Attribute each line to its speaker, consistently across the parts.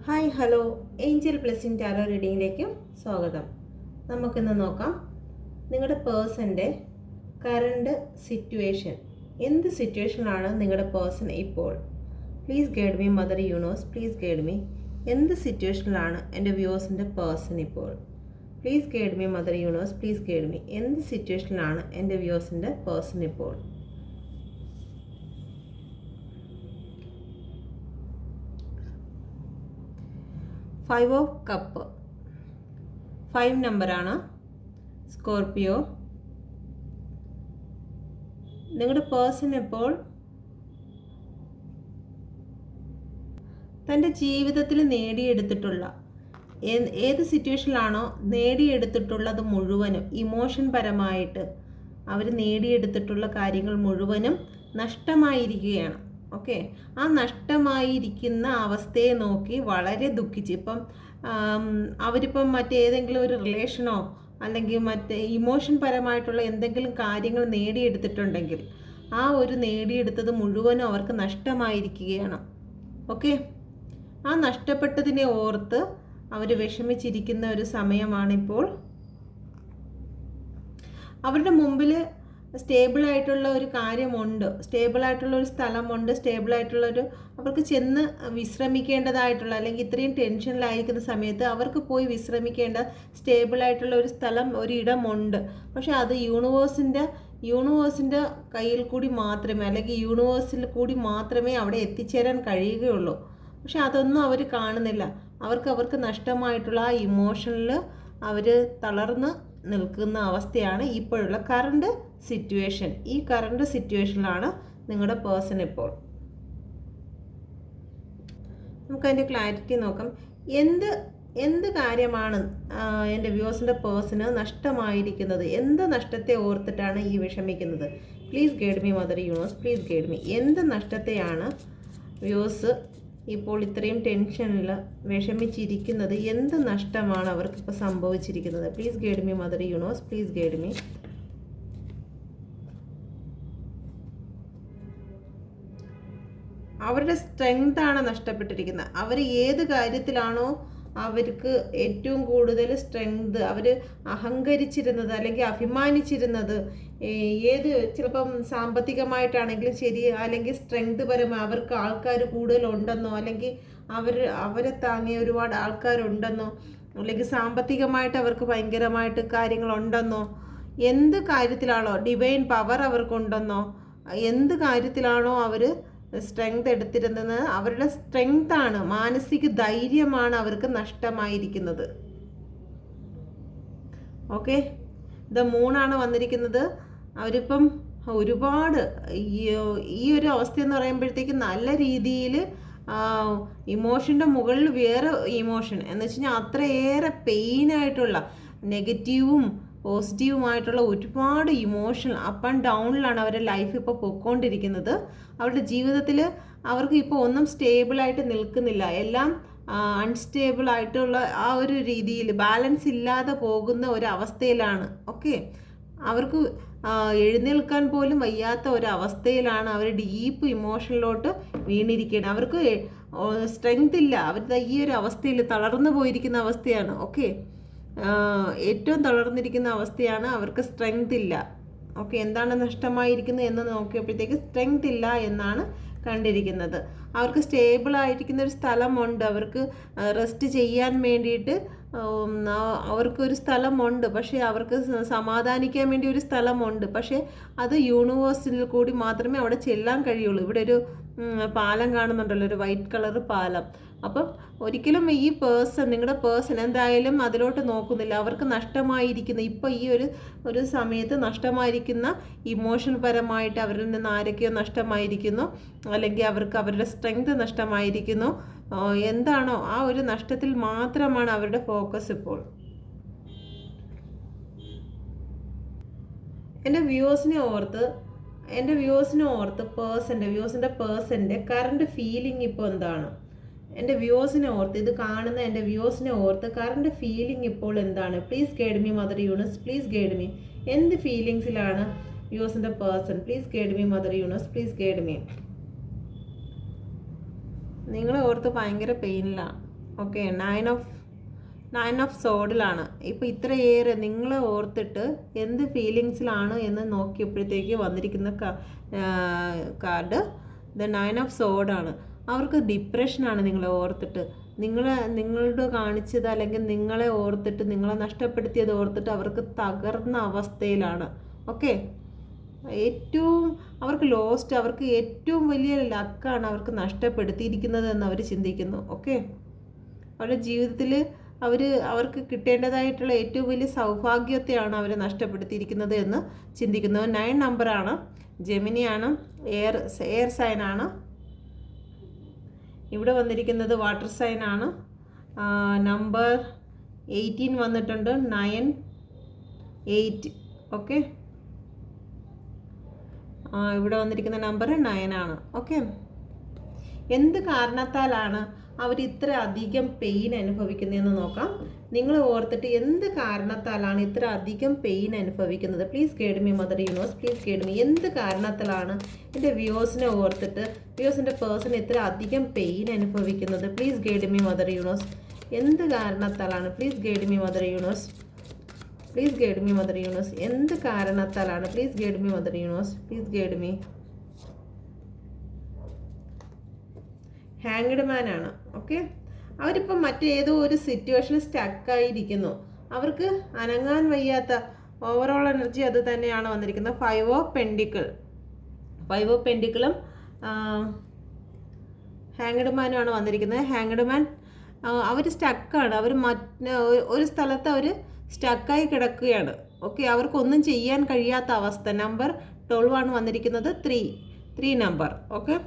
Speaker 1: Hi hello angel blessing tarot റീഡിങ്ങിലേക്കും സ്വാഗതം. നമുക്കിന്ന് നോക്കാം നിങ്ങളുടെ പേഴ്സൻ്റെ കറണ്ട് സിറ്റുവേഷൻ. എന്ത് സിറ്റുവേഷനാണ് നിങ്ങളുടെ പേഴ്സൺ ഇപ്പോൾ? Please guide me mother universe, please guide me. എന്ത് സിറ്റുവേഷനിലാണ് എൻ്റെ വ്യൂവേഴ്സിൻ്റെ പേഴ്സൺ ഇപ്പോൾ? Please guide me mother universe, please guide me. എന്ത് സിറ്റുവേഷനിലാണ് എൻ്റെ വ്യൂവേഴ്സിൻ്റെ പേഴ്സൺ ഇപ്പോൾ? 5 ഓഫ് കപ്പ്, 5 നമ്പറാണ്. സ്കോർപിയോ. നിങ്ങളുടെ പേഴ്സൺ ഇപ്പോൾ തൻ്റെ ജീവിതത്തിൽ നേടിയെടുത്തിട്ടുള്ള ഏത് സിറ്റുവേഷനിലാണോ നേടിയെടുത്തിട്ടുള്ളത് മുഴുവനും ഇമോഷൻ പരമായിട്ട് അവർ നേടിയെടുത്തിട്ടുള്ള കാര്യങ്ങൾ മുഴുവനും നഷ്ടമായിരിക്കുകയാണ്. ഓക്കെ, ആ നഷ്ടമായിരിക്കുന്ന അവസ്ഥയെ നോക്കി വളരെ ദുഃഖിച്ച് ഇപ്പം അവരിപ്പം മറ്റേതെങ്കിലും ഒരു റിലേഷനോ അല്ലെങ്കിൽ മറ്റേ ഇമോഷൻ പരമായിട്ടുള്ള എന്തെങ്കിലും കാര്യങ്ങൾ നേടിയെടുത്തിട്ടുണ്ടെങ്കിൽ ആ ഒരു നേടിയെടുത്തത് മുഴുവനും അവർക്ക് നഷ്ടമായിരിക്കുകയാണ്. ഓക്കെ, ആ നഷ്ടപ്പെട്ടതിനെ ഓർത്ത് അവർ വിഷമിച്ചിരിക്കുന്ന ഒരു സമയമാണിപ്പോൾ. അവരുടെ മുമ്പിൽ സ്റ്റേബിളായിട്ടുള്ള ഒരു കാര്യമുണ്ട്, സ്റ്റേബിളായിട്ടുള്ള ഒരു സ്ഥലമുണ്ട്, സ്റ്റേബിളായിട്ടുള്ളൊരു അവർക്ക് ചെന്ന് വിശ്രമിക്കേണ്ടതായിട്ടുള്ള അല്ലെങ്കിൽ ഇത്രയും ടെൻഷനിലായിരിക്കുന്ന സമയത്ത് അവർക്ക് പോയി വിശ്രമിക്കേണ്ട സ്റ്റേബിളായിട്ടുള്ള ഒരു സ്ഥലം, ഒരിടമുണ്ട്. പക്ഷെ അത് യൂണിവേഴ്സിൻ്റെ കയ്യിൽ കൂടി മാത്രമേ അല്ലെങ്കിൽ യൂണിവേഴ്സിൽ കൂടി മാത്രമേ അവിടെ എത്തിച്ചേരാൻ കഴിയുകയുള്ളൂ. പക്ഷെ അതൊന്നും അവർ കാണുന്നില്ല. അവർക്ക് നഷ്ടമായിട്ടുള്ള ആ ഇമോഷനിൽ അവർ തളർന്ന് നിൽക്കുന്ന അവസ്ഥയാണ് ഇപ്പോഴുള്ള കറണ്ട് സിറ്റുവേഷൻ. ഈ കറണ്ട് സിറ്റുവേഷനിലാണ് നിങ്ങളുടെ പേഴ്സൺ ഇപ്പോൾ. നമുക്കതിൻ്റെ ക്ലാരിറ്റി നോക്കാം. എന്ത് കാര്യമാണ് എൻ്റെ വ്യൂവേഴ്സിൻ്റെ പേഴ്സണ് നഷ്ടമായിരിക്കുന്നത്? എന്ത് നഷ്ടത്തെ ഓർത്തിട്ടാണ് ഈ വിഷമിക്കുന്നത്? Please guide me mother universe, please guide me. എന്ത് നഷ്ടത്തെയാണ് വ്യൂവേഴ്സ് ഇപ്പോൾ ഇത്രയും ടെൻഷനിൽ വിഷമിച്ചിരിക്കുന്നത്? എന്ത് നഷ്ടമാണ് അവർക്കിപ്പോൾ സംഭവിച്ചിരിക്കുന്നത്? Please guide me mother universe, please guide me. അവരുടെ സ്ട്രെങ്താണ് നഷ്ടപ്പെട്ടിരിക്കുന്നത്. അവർ ഏത് കാര്യത്തിലാണോ അവർക്ക് ഏറ്റവും കൂടുതൽ സ്ട്രെങ്ത്, അവർ അഹങ്കരിച്ചിരുന്നത് അല്ലെങ്കിൽ അഭിമാനിച്ചിരുന്നത്, ഏത് ചിലപ്പം സാമ്പത്തികമായിട്ടാണെങ്കിലും ശരി, അല്ലെങ്കിൽ സ്ട്രെങ്ത് പരമായി അവർക്ക് ആൾക്കാർ കൂടുതലുണ്ടെന്നോ അല്ലെങ്കിൽ അവരെ താങ്ങിയ ഒരുപാട് ആൾക്കാരുണ്ടെന്നോ അല്ലെങ്കിൽ സാമ്പത്തികമായിട്ട് അവർക്ക് ഭയങ്കരമായിട്ട് കാര്യങ്ങളുണ്ടെന്നോ, എന്ത് കാര്യത്തിലാണോ ഡിവൈൻ പവർ അവർക്കുണ്ടെന്നോ, എന്ത് കാര്യത്തിലാണോ അവർ സ്ട്രെങ്ത് എടുത്തിരുന്നത്, അവരുടെ സ്ട്രെങ്താണ്, മാനസിക ധൈര്യമാണ് അവർക്ക് നഷ്ടമായിരിക്കുന്നത്. ഓക്കെ, ദ മൂണാണ് വന്നിരിക്കുന്നത്. അവരിപ്പം ഒരുപാട് ഈ ഒരു അവസ്ഥ എന്ന് പറയുമ്പോഴത്തേക്ക് നല്ല രീതിയിൽ ഇമോഷൻ്റെ മുകളിൽ വേറെ ഇമോഷൻ എന്ന് വെച്ച് കഴിഞ്ഞാൽ അത്രയേറെ പെയിനായിട്ടുള്ള നെഗറ്റീവും പോസിറ്റീവുമായിട്ടുള്ള ഒരുപാട് ഇമോഷൻ അപ്പ് ആൻഡ് ഡൗണിലാണ് അവരുടെ ലൈഫ് ഇപ്പോൾ പൊയ്ക്കൊണ്ടിരിക്കുന്നത്. അവരുടെ ജീവിതത്തിൽ അവർക്ക് ഇപ്പോൾ ഒന്നും സ്റ്റേബിളായിട്ട് നിൽക്കുന്നില്ല. എല്ലാം അൺസ്റ്റേബിൾ ആയിട്ടുള്ള ആ ഒരു രീതിയിൽ ബാലൻസ് ഇല്ലാതെ പോകുന്ന ഒരവസ്ഥയിലാണ്. ഓക്കെ, അവർക്ക് എഴുന്നേൽക്കാൻ പോലും വയ്യാത്ത ഒരവസ്ഥയിലാണ് അവർ. ഡീപ്പ് ഇമോഷനിലോട്ട് വീണിരിക്കുകയാണ്. അവർക്ക് സ്ട്രെങ്ത് ഇല്ല. അവരുടെ ഈ ഒരു അവസ്ഥയിൽ തളർന്നു പോയിരിക്കുന്ന അവസ്ഥയാണ്. ഓക്കെ, ഏറ്റവും തളർന്നിരിക്കുന്ന അവസ്ഥയാണ്. അവർക്ക് സ്ട്രെങ്ത് ഇല്ല. ഓക്കെ, എന്താണ് നഷ്ടമായിരിക്കുന്നത് എന്ന് നോക്കിയപ്പോഴത്തേക്ക് സ്ട്രെങ്ത് ഇല്ല എന്നാണ് കണ്ടിരിക്കുന്നത്. അവർക്ക് സ്റ്റേബിൾ ആയിരിക്കുന്ന ഒരു സ്ഥലമുണ്ട്, അവർക്ക് റെസ്റ്റ് ചെയ്യാൻ വേണ്ടിയിട്ട് അവർക്കൊരു സ്ഥലമുണ്ട്. പക്ഷേ അവർക്ക് സമാധാനിക്കാൻ വേണ്ടി ഒരു സ്ഥലമുണ്ട്. പക്ഷേ അത് യൂണിവേഴ്സിൽ കൂടി മാത്രമേ അവിടെ ചെല്ലാൻ കഴിയുള്ളൂ. ഇവിടെ ഒരു പാലം കാണുന്നുണ്ടല്ലോ, ഒരു വൈറ്റ് കളർ പാലം. അപ്പം ഒരിക്കലും ഈ നിങ്ങളുടെ പേഴ്സൺ എന്തായാലും അതിലോട്ട് നോക്കുന്നില്ല. അവർക്ക് നഷ്ടമായിരിക്കുന്ന ഇപ്പോൾ ഈ ഒരു സമയത്ത് നഷ്ടമായിരിക്കുന്ന ഇമോഷൻ പരമായിട്ട് അവരിൽ നിന്ന് ആരൊക്കെയോ നഷ്ടമായിരിക്കുന്നു, അല്ലെങ്കിൽ അവർക്ക് അവരുടെ സ്ട്രെങ്ത് നഷ്ടമായിരിക്കുന്നു. എന്താണോ ആ ഒരു നഷ്ടത്തിൽ മാത്രമാണ് അവരുടെ ഫോക്കസ് ഇപ്പോൾ. എൻ്റെ വ്യൂവേഴ്സിനെ ഓർത്ത് വ്യൂവേഴ്സിൻ്റെ പേഴ്സൻ്റെ കറണ്ട് ഫീലിംഗ് ഇപ്പോൾ എന്താണ്? എൻ്റെ വ്യൂവേഴ്സിനെ ഓർത്ത്, ഇത് കാണുന്ന എൻ്റെ വ്യൂവേഴ്സിനെ ഓർത്ത് കറണ്ട് ഫീലിംഗ് ഇപ്പോൾ എന്താണ്? Please guide me mother universe, please guide me. എന്ത് ഫീലിങ്സിലാണ് വ്യൂവേഴ്സിൻ്റെ person? Please guide me mother universe, please guide me. നിങ്ങളെ ഓർത്ത് ഭയങ്കര പെയിനിലാണ്. ഓക്കെ, നയൻ ഓഫ് സോഡിലാണ്. ഇപ്പോൾ ഇത്രയേറെ നിങ്ങളെ ഓർത്തിട്ട് എന്ത് ഫീലിങ്സിലാണ് എന്ന് നോക്കിയപ്പോഴത്തേക്ക് വന്നിരിക്കുന്ന കാർഡ് നയൻ ഓഫ് സോഡാണ്. അവർക്ക് ഡിപ്രഷനാണ് നിങ്ങളെ ഓർത്തിട്ട്. നിങ്ങളുടെ കാണിച്ചത് അല്ലെങ്കിൽ നിങ്ങളെ ഓർത്തിട്ട്, നിങ്ങളെ നഷ്ടപ്പെടുത്തിയത് ഓർത്തിട്ട് അവർക്ക് തകർന്ന അവസ്ഥയിലാണ്. ഓക്കെ, അവർക്ക് ഏറ്റവും വലിയ ലക്കാണ് അവർക്ക് നഷ്ടപ്പെടുത്തിയിരിക്കുന്നത് എന്ന് അവർ ചിന്തിക്കുന്നു. ഓക്കെ, അവരുടെ ജീവിതത്തിൽ അവർക്ക് കിട്ടേണ്ടതായിട്ടുള്ള ഏറ്റവും വലിയ സൗഭാഗ്യത്തെയാണ് അവർ നഷ്ടപ്പെടുത്തിയിരിക്കുന്നത് എന്ന് ചിന്തിക്കുന്നു. 9 നമ്പറാണ്, ജെമിനിയാണ്, എയർ സൈനാണ്. ഇവിടെ വന്നിരിക്കുന്നത് വാട്ടർ സൈനാണ്. നമ്പർ 18 വന്നിട്ടുണ്ട്, 9, 8. ഓക്കെ, ഇവിടെ വന്നിരിക്കുന്ന നമ്പർ 9 ആണ്. ഓക്കെ, എന്ത് കാരണത്താലാണ് അവർ ഇത്ര അധികം പെയിൻ അനുഭവിക്കുന്നതെന്ന് നോക്കാം. നിങ്ങൾ ഓർത്തിട്ട് എന്ത് കാരണത്താലാണ് ഇത്ര അധികം പെയിൻ അനുഭവിക്കുന്നത്? Please guide me mother universe, please guide me. എന്ത് കാരണത്താലാണ് എൻ്റെ വ്യൂസിനെ ഓർത്തിട്ട് വ്യൂസിൻ്റെ പേഴ്സൺ ഇത്ര അധികം പെയിൻ അനുഭവിക്കുന്നത്? Please guide me mother universe. എന്ത് കാരണത്താലാണ്? Please guide me mother universe, please guide me mother universe. എന്ത് കാരണത്താലാണ്? Please guide me mother universe, please guide me. Hanged man ആണ്. ഓക്കെ, അവരിപ്പം മറ്റേതോ ഒരു സിറ്റുവേഷനിൽ സ്റ്റക്കായിരിക്കുന്നു. അവർക്ക് അനങ്ങാൻ വയ്യാത്ത ഓവറോൾ എനർജി അത് തന്നെയാണ് വന്നിരിക്കുന്നത്. 5 ഓഫ് പെൻഡിക്കിളും ഹാങ്ഡ് മാനുമാണ് വന്നിരിക്കുന്നത്. ഹാങ്ഡ് മാൻ അവർ സ്റ്റക്കാണ്. അവർ ഒരു സ്ഥലത്ത് അവർ സ്റ്റക്കായി കിടക്കുകയാണ്. ഓക്കെ, അവർക്കൊന്നും ചെയ്യാൻ കഴിയാത്ത അവസ്ഥ. നമ്പർ 12 ആണ് വന്നിരിക്കുന്നത്, 3 നമ്പർ. ഓക്കെ,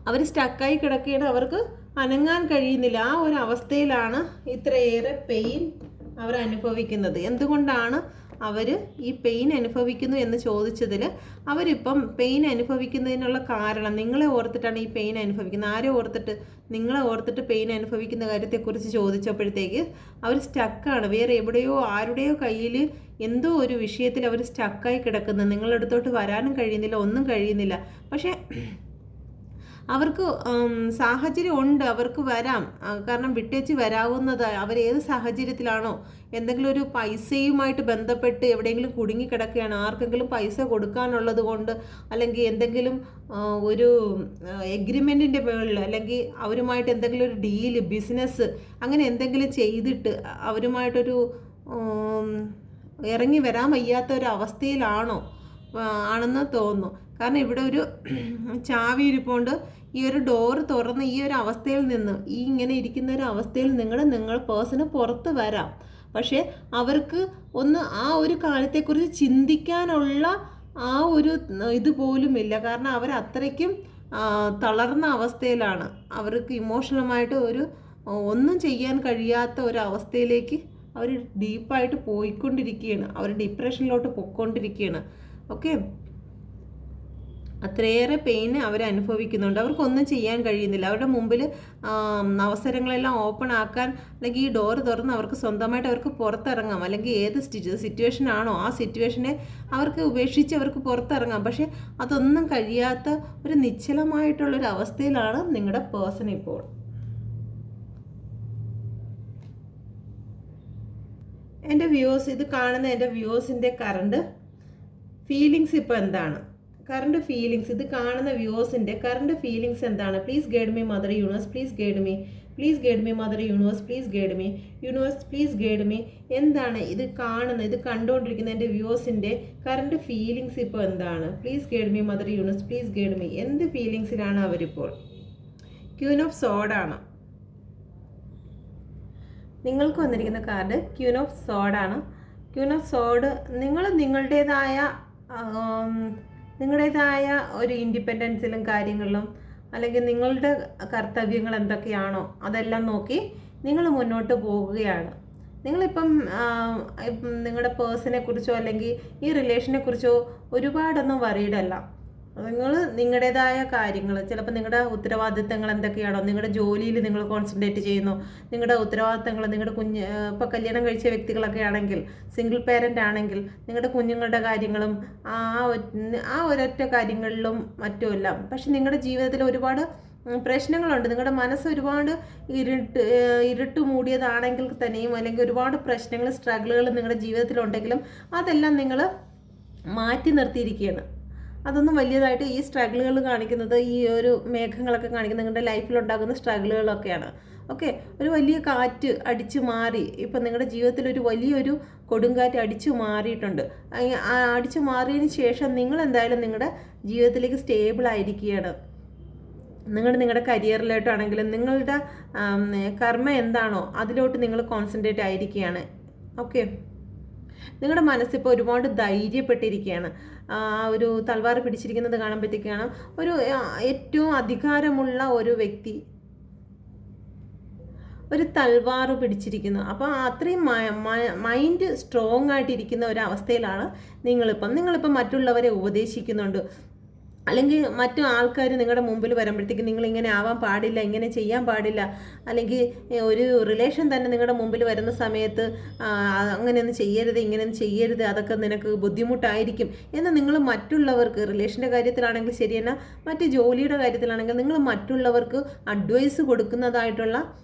Speaker 1: അവർ സ്റ്റക്കായി കിടക്കുകയാണ്, അവർക്ക് അനങ്ങാൻ കഴിയുന്നില്ല. ആ ഒരു അവസ്ഥയിലാണ് ഇത്രയേറെ പെയിൻ അവർ അനുഭവിക്കുന്നത്. എന്തുകൊണ്ടാണ് അവർ ഈ പെയിൻ അനുഭവിക്കുന്നു എന്ന് ചോദിച്ചതിൽ അവരിപ്പം പെയിൻ അനുഭവിക്കുന്നതിനുള്ള കാരണം നിങ്ങളെ ഓർത്തിട്ടാണ് ഈ പെയിൻ അനുഭവിക്കുന്നത്. ആരെ ഓർത്തിട്ട്? നിങ്ങളെ ഓർത്തിട്ട് പെയിൻ അനുഭവിക്കുന്ന കാര്യത്തെക്കുറിച്ച് ചോദിച്ചപ്പോഴത്തേക്ക് അവർ സ്റ്റക്കാണ്. വേറെ എവിടെയോ ആരുടെയോ കയ്യിൽ എന്തോ ഒരു വിഷയത്തിൽ അവർ സ്റ്റക്കായി കിടക്കുന്നു. നിങ്ങളുടെ അടുത്തോട്ട് വരാനും കഴിയുന്നില്ല, ഒന്നും കഴിയുന്നില്ല. പക്ഷേ അവർക്ക് സാഹചര്യം ഉണ്ട്, അവർക്ക് വരാം. കാരണം വിട്ടേച്ച് വരാവുന്നത് അവരേത് സാഹചര്യത്തിലാണോ, എന്തെങ്കിലും ഒരു പൈസയുമായിട്ട് ബന്ധപ്പെട്ട് എവിടെയെങ്കിലും കുടുങ്ങിക്കിടക്കുകയാണ്, ആർക്കെങ്കിലും പൈസ കൊടുക്കാനുള്ളത് കൊണ്ട്, അല്ലെങ്കിൽ എന്തെങ്കിലും ഒരു എഗ്രിമെൻറ്റിൻ്റെ മുകളിൽ, അല്ലെങ്കിൽ അവരുമായിട്ട് എന്തെങ്കിലും ഒരു ഡീല്, ബിസിനസ് അങ്ങനെ എന്തെങ്കിലും ചെയ്തിട്ട് അവരുമായിട്ടൊരു ഇറങ്ങി വരാൻ വയ്യാത്ത ഒരു അവസ്ഥയിലാണോ ആണെന്ന് തോന്നുന്നു. കാരണം ഇവിടെ ഒരു ചാവി ഇരിപ്പുണ്ട്. ഈ ഒരു ഡോറ് തുറന്ന് ഈ ഒരു അവസ്ഥയിൽ നിന്ന്, ഈ ഇങ്ങനെ ഇരിക്കുന്ന ഒരു അവസ്ഥയിൽ നിങ്ങൾ പേഴ്സണ് പുറത്ത് വരാം. പക്ഷേ അവർക്ക് ആ ഒരു കാര്യത്തെക്കുറിച്ച് ചിന്തിക്കാനുള്ള ആ ഒരു ഇതുപോലുമില്ല. കാരണം അവർ അത്രയ്ക്കും തളർന്ന അവസ്ഥയിലാണ്. അവർക്ക് ഇമോഷണലായിട്ട് ഒന്നും ചെയ്യാൻ കഴിയാത്ത ഒരു അവസ്ഥയിലേക്ക് അവർ ഡീപ്പായിട്ട് പോയിക്കൊണ്ടിരിക്കുകയാണ്. അവർ ഡിപ്രഷനിലോട്ട് പോയിക്കൊണ്ടിരിക്കുകയാണ്. ഓക്കെ, അത്രയേറെ പെയിൻ അവർ അനുഭവിക്കുന്നുണ്ട്. അവർക്കൊന്നും ചെയ്യാൻ കഴിയുന്നില്ല. അവരുടെ മുമ്പിൽ അവസരങ്ങളെല്ലാം ഓപ്പൺ ആക്കാൻ, അല്ലെങ്കിൽ ഈ ഡോറ് തുറന്ന് അവർക്ക് സ്വന്തമായിട്ട് അവർക്ക് പുറത്തിറങ്ങാം, അല്ലെങ്കിൽ ഏത് സിറ്റുവേഷനാണോ ആ സിറ്റുവേഷനെ അവർക്ക് ഉപേക്ഷിച്ച് അവർക്ക് പുറത്തിറങ്ങാം. പക്ഷേ അതൊന്നും കഴിയാത്ത ഒരു നിശ്ചലമായിട്ടുള്ളൊരു അവസ്ഥയിലാണ് നിങ്ങളുടെ പേഴ്സൺ ഇപ്പോൾ. എൻ്റെ വ്യൂവേഴ്സ്, ഇത് കാണുന്ന എൻ്റെ വ്യൂവേഴ്സിൻ്റെ കറണ്ട് ഫീലിങ്സ് ഇപ്പോൾ എന്താണ്? കറണ്ട് ഫീലിങ്സ്, ഇത് കാണുന്ന വ്യൂവേഴ്സിൻ്റെ കറണ്ട് ഫീലിങ്സ് എന്താണ്? Please guide me mother universe, please guide me, please guide me mother universe, please guide me universe, please guide me. എന്താണ് ഇത് കണ്ടുകൊണ്ടിരിക്കുന്ന എൻ്റെ വ്യൂവേഴ്സിൻ്റെ കറണ്ട് ഫീലിങ്സ് ഇപ്പോൾ എന്താണ്? Please guide me mother universe, please guide me. എന്ത് ഫീലിങ്സിലാണ് അവരിപ്പോൾ? ക്യൂൻ ഓഫ് സോഡാണ് നിങ്ങൾക്ക് വന്നിരിക്കുന്ന കാർഡ്. ക്യൂൻ ഓഫ് സോഡാണ്. ക്യൂൻ ഓഫ് സോഡ്, നിങ്ങൾ നിങ്ങളുടേതായ ഒരു ഇൻഡിപെൻഡൻസിലും കാര്യങ്ങളിലും, അല്ലെങ്കിൽ നിങ്ങളുടെ കർത്തവ്യങ്ങൾ എന്തൊക്കെയാണോ അതെല്ലാം നോക്കി നിങ്ങൾ മുന്നോട്ട് പോകുകയാണ്. നിങ്ങളിപ്പം നിങ്ങളുടെ പേഴ്സണെ കുറിച്ചോ അല്ലെങ്കിൽ ഈ റിലേഷനെ കുറിച്ചോ ഒരുപാടൊന്നും വറീഡല്ല. നിങ്ങൾ നിങ്ങളുടേതായ കാര്യങ്ങൾ, ചിലപ്പോൾ നിങ്ങളുടെ ഉത്തരവാദിത്തങ്ങൾ എന്തൊക്കെയാണോ, നിങ്ങളുടെ ജോലിയിൽ നിങ്ങൾ കോൺസെൻട്രേറ്റ് ചെയ്യുന്നു, നിങ്ങളുടെ ഉത്തരവാദിത്തങ്ങൾ, നിങ്ങളുടെ ഇപ്പോൾ കല്യാണം കഴിച്ച വ്യക്തികളൊക്കെ ആണെങ്കിൽ, സിംഗിൾ പേരൻ്റ് ആണെങ്കിൽ നിങ്ങളുടെ കുഞ്ഞുങ്ങളുടെ കാര്യങ്ങളും ആ ഒരൊറ്റ കാര്യങ്ങളിലും മറ്റുമെല്ലാം. പക്ഷെ നിങ്ങളുടെ ജീവിതത്തിൽ ഒരുപാട് പ്രശ്നങ്ങളുണ്ട്. നിങ്ങളുടെ മനസ്സ് ഒരുപാട് ഇരുട്ട് മൂടിയതാണെങ്കിൽ തന്നെയും, അല്ലെങ്കിൽ ഒരുപാട് പ്രശ്നങ്ങൾ, സ്ട്രഗിളുകൾ നിങ്ങളുടെ ജീവിതത്തിലുണ്ടെങ്കിലും അതെല്ലാം നിങ്ങൾ മാറ്റി നിർത്തിയിരിക്കുകയാണ്. അതൊന്നും വലിയതായിട്ട് ഈ സ്ട്രഗിളുകൾ കാണിക്കുന്നത്, ഈ ഒരു മേഘങ്ങളൊക്കെ കാണിക്കുന്നത് നിങ്ങളുടെ ലൈഫിലുണ്ടാകുന്ന സ്ട്രഗിളുകളൊക്കെയാണ്. ഓക്കെ, ഒരു വലിയ കാറ്റ് അടിച്ചു മാറി, ഇപ്പം നിങ്ങളുടെ ജീവിതത്തിൽ ഒരു വലിയൊരു കൊടുങ്കാറ്റ് അടിച്ചു മാറിയിട്ടുണ്ട്. അടിച്ചു മാറിയതിന് ശേഷം നിങ്ങൾ എന്തായാലും നിങ്ങളുടെ ജീവിതത്തിലേക്ക് സ്റ്റേബിൾ ആയിരിക്കുകയാണ്. നിങ്ങളുടെ കരിയറിലോട്ടാണെങ്കിലും നിങ്ങളുടെ കർമ്മ എന്താണോ അതിലോട്ട് നിങ്ങൾ കോൺസെൻട്രേറ്റ് ആയിരിക്കുകയാണ്. ഓക്കെ, നിങ്ങളുടെ മനസ്സിപ്പോൾ ഒരുപാട് ധൈര്യപ്പെട്ടിരിക്കുകയാണ്. ഒരു തൽവാർ പിടിച്ചിരിക്കുന്നത് കാണുമ്പോഴത്തേക്കാണ് ഒരു ഏറ്റവും അധികാരമുള്ള ഒരു വ്യക്തി ഒരു തൽവാർ പിടിച്ചിരിക്കുന്നു. അപ്പോൾ അത്രയും മൈൻഡ് സ്ട്രോങ് ആയിട്ടിരിക്കുന്ന ഒരവസ്ഥയിലാണ് നിങ്ങളിപ്പം മറ്റുള്ളവരെ ഉപദേശിക്കുന്നുണ്ട്, അല്ലെങ്കിൽ മറ്റു ആൾക്കാർ നിങ്ങളുടെ മുമ്പിൽ വരുമ്പോഴത്തേക്ക് നിങ്ങൾ ഇങ്ങനെ ആവാൻ പാടില്ല, ഇങ്ങനെ ചെയ്യാൻ പാടില്ല, അല്ലെങ്കിൽ ഒരു റിലേഷൻ തന്നെ നിങ്ങളുടെ മുമ്പിൽ വരുന്ന സമയത്ത് അങ്ങനെയൊന്നും ചെയ്യരുത്, ഇങ്ങനെയൊന്നും ചെയ്യരുത്, അതൊക്കെ നിനക്ക് ബുദ്ധിമുട്ടായിരിക്കും എന്ന് നിങ്ങൾ മറ്റുള്ളവർക്ക്, റിലേഷൻ്റെ കാര്യത്തിലാണെങ്കിൽ ശരി തന്നെ, മറ്റ് ജോലിയുടെ കാര്യത്തിലാണെങ്കിൽ നിങ്ങൾ മറ്റുള്ളവർക്ക് അഡ്വൈസ് കൊടുക്കുന്നതായിട്ടുള്ള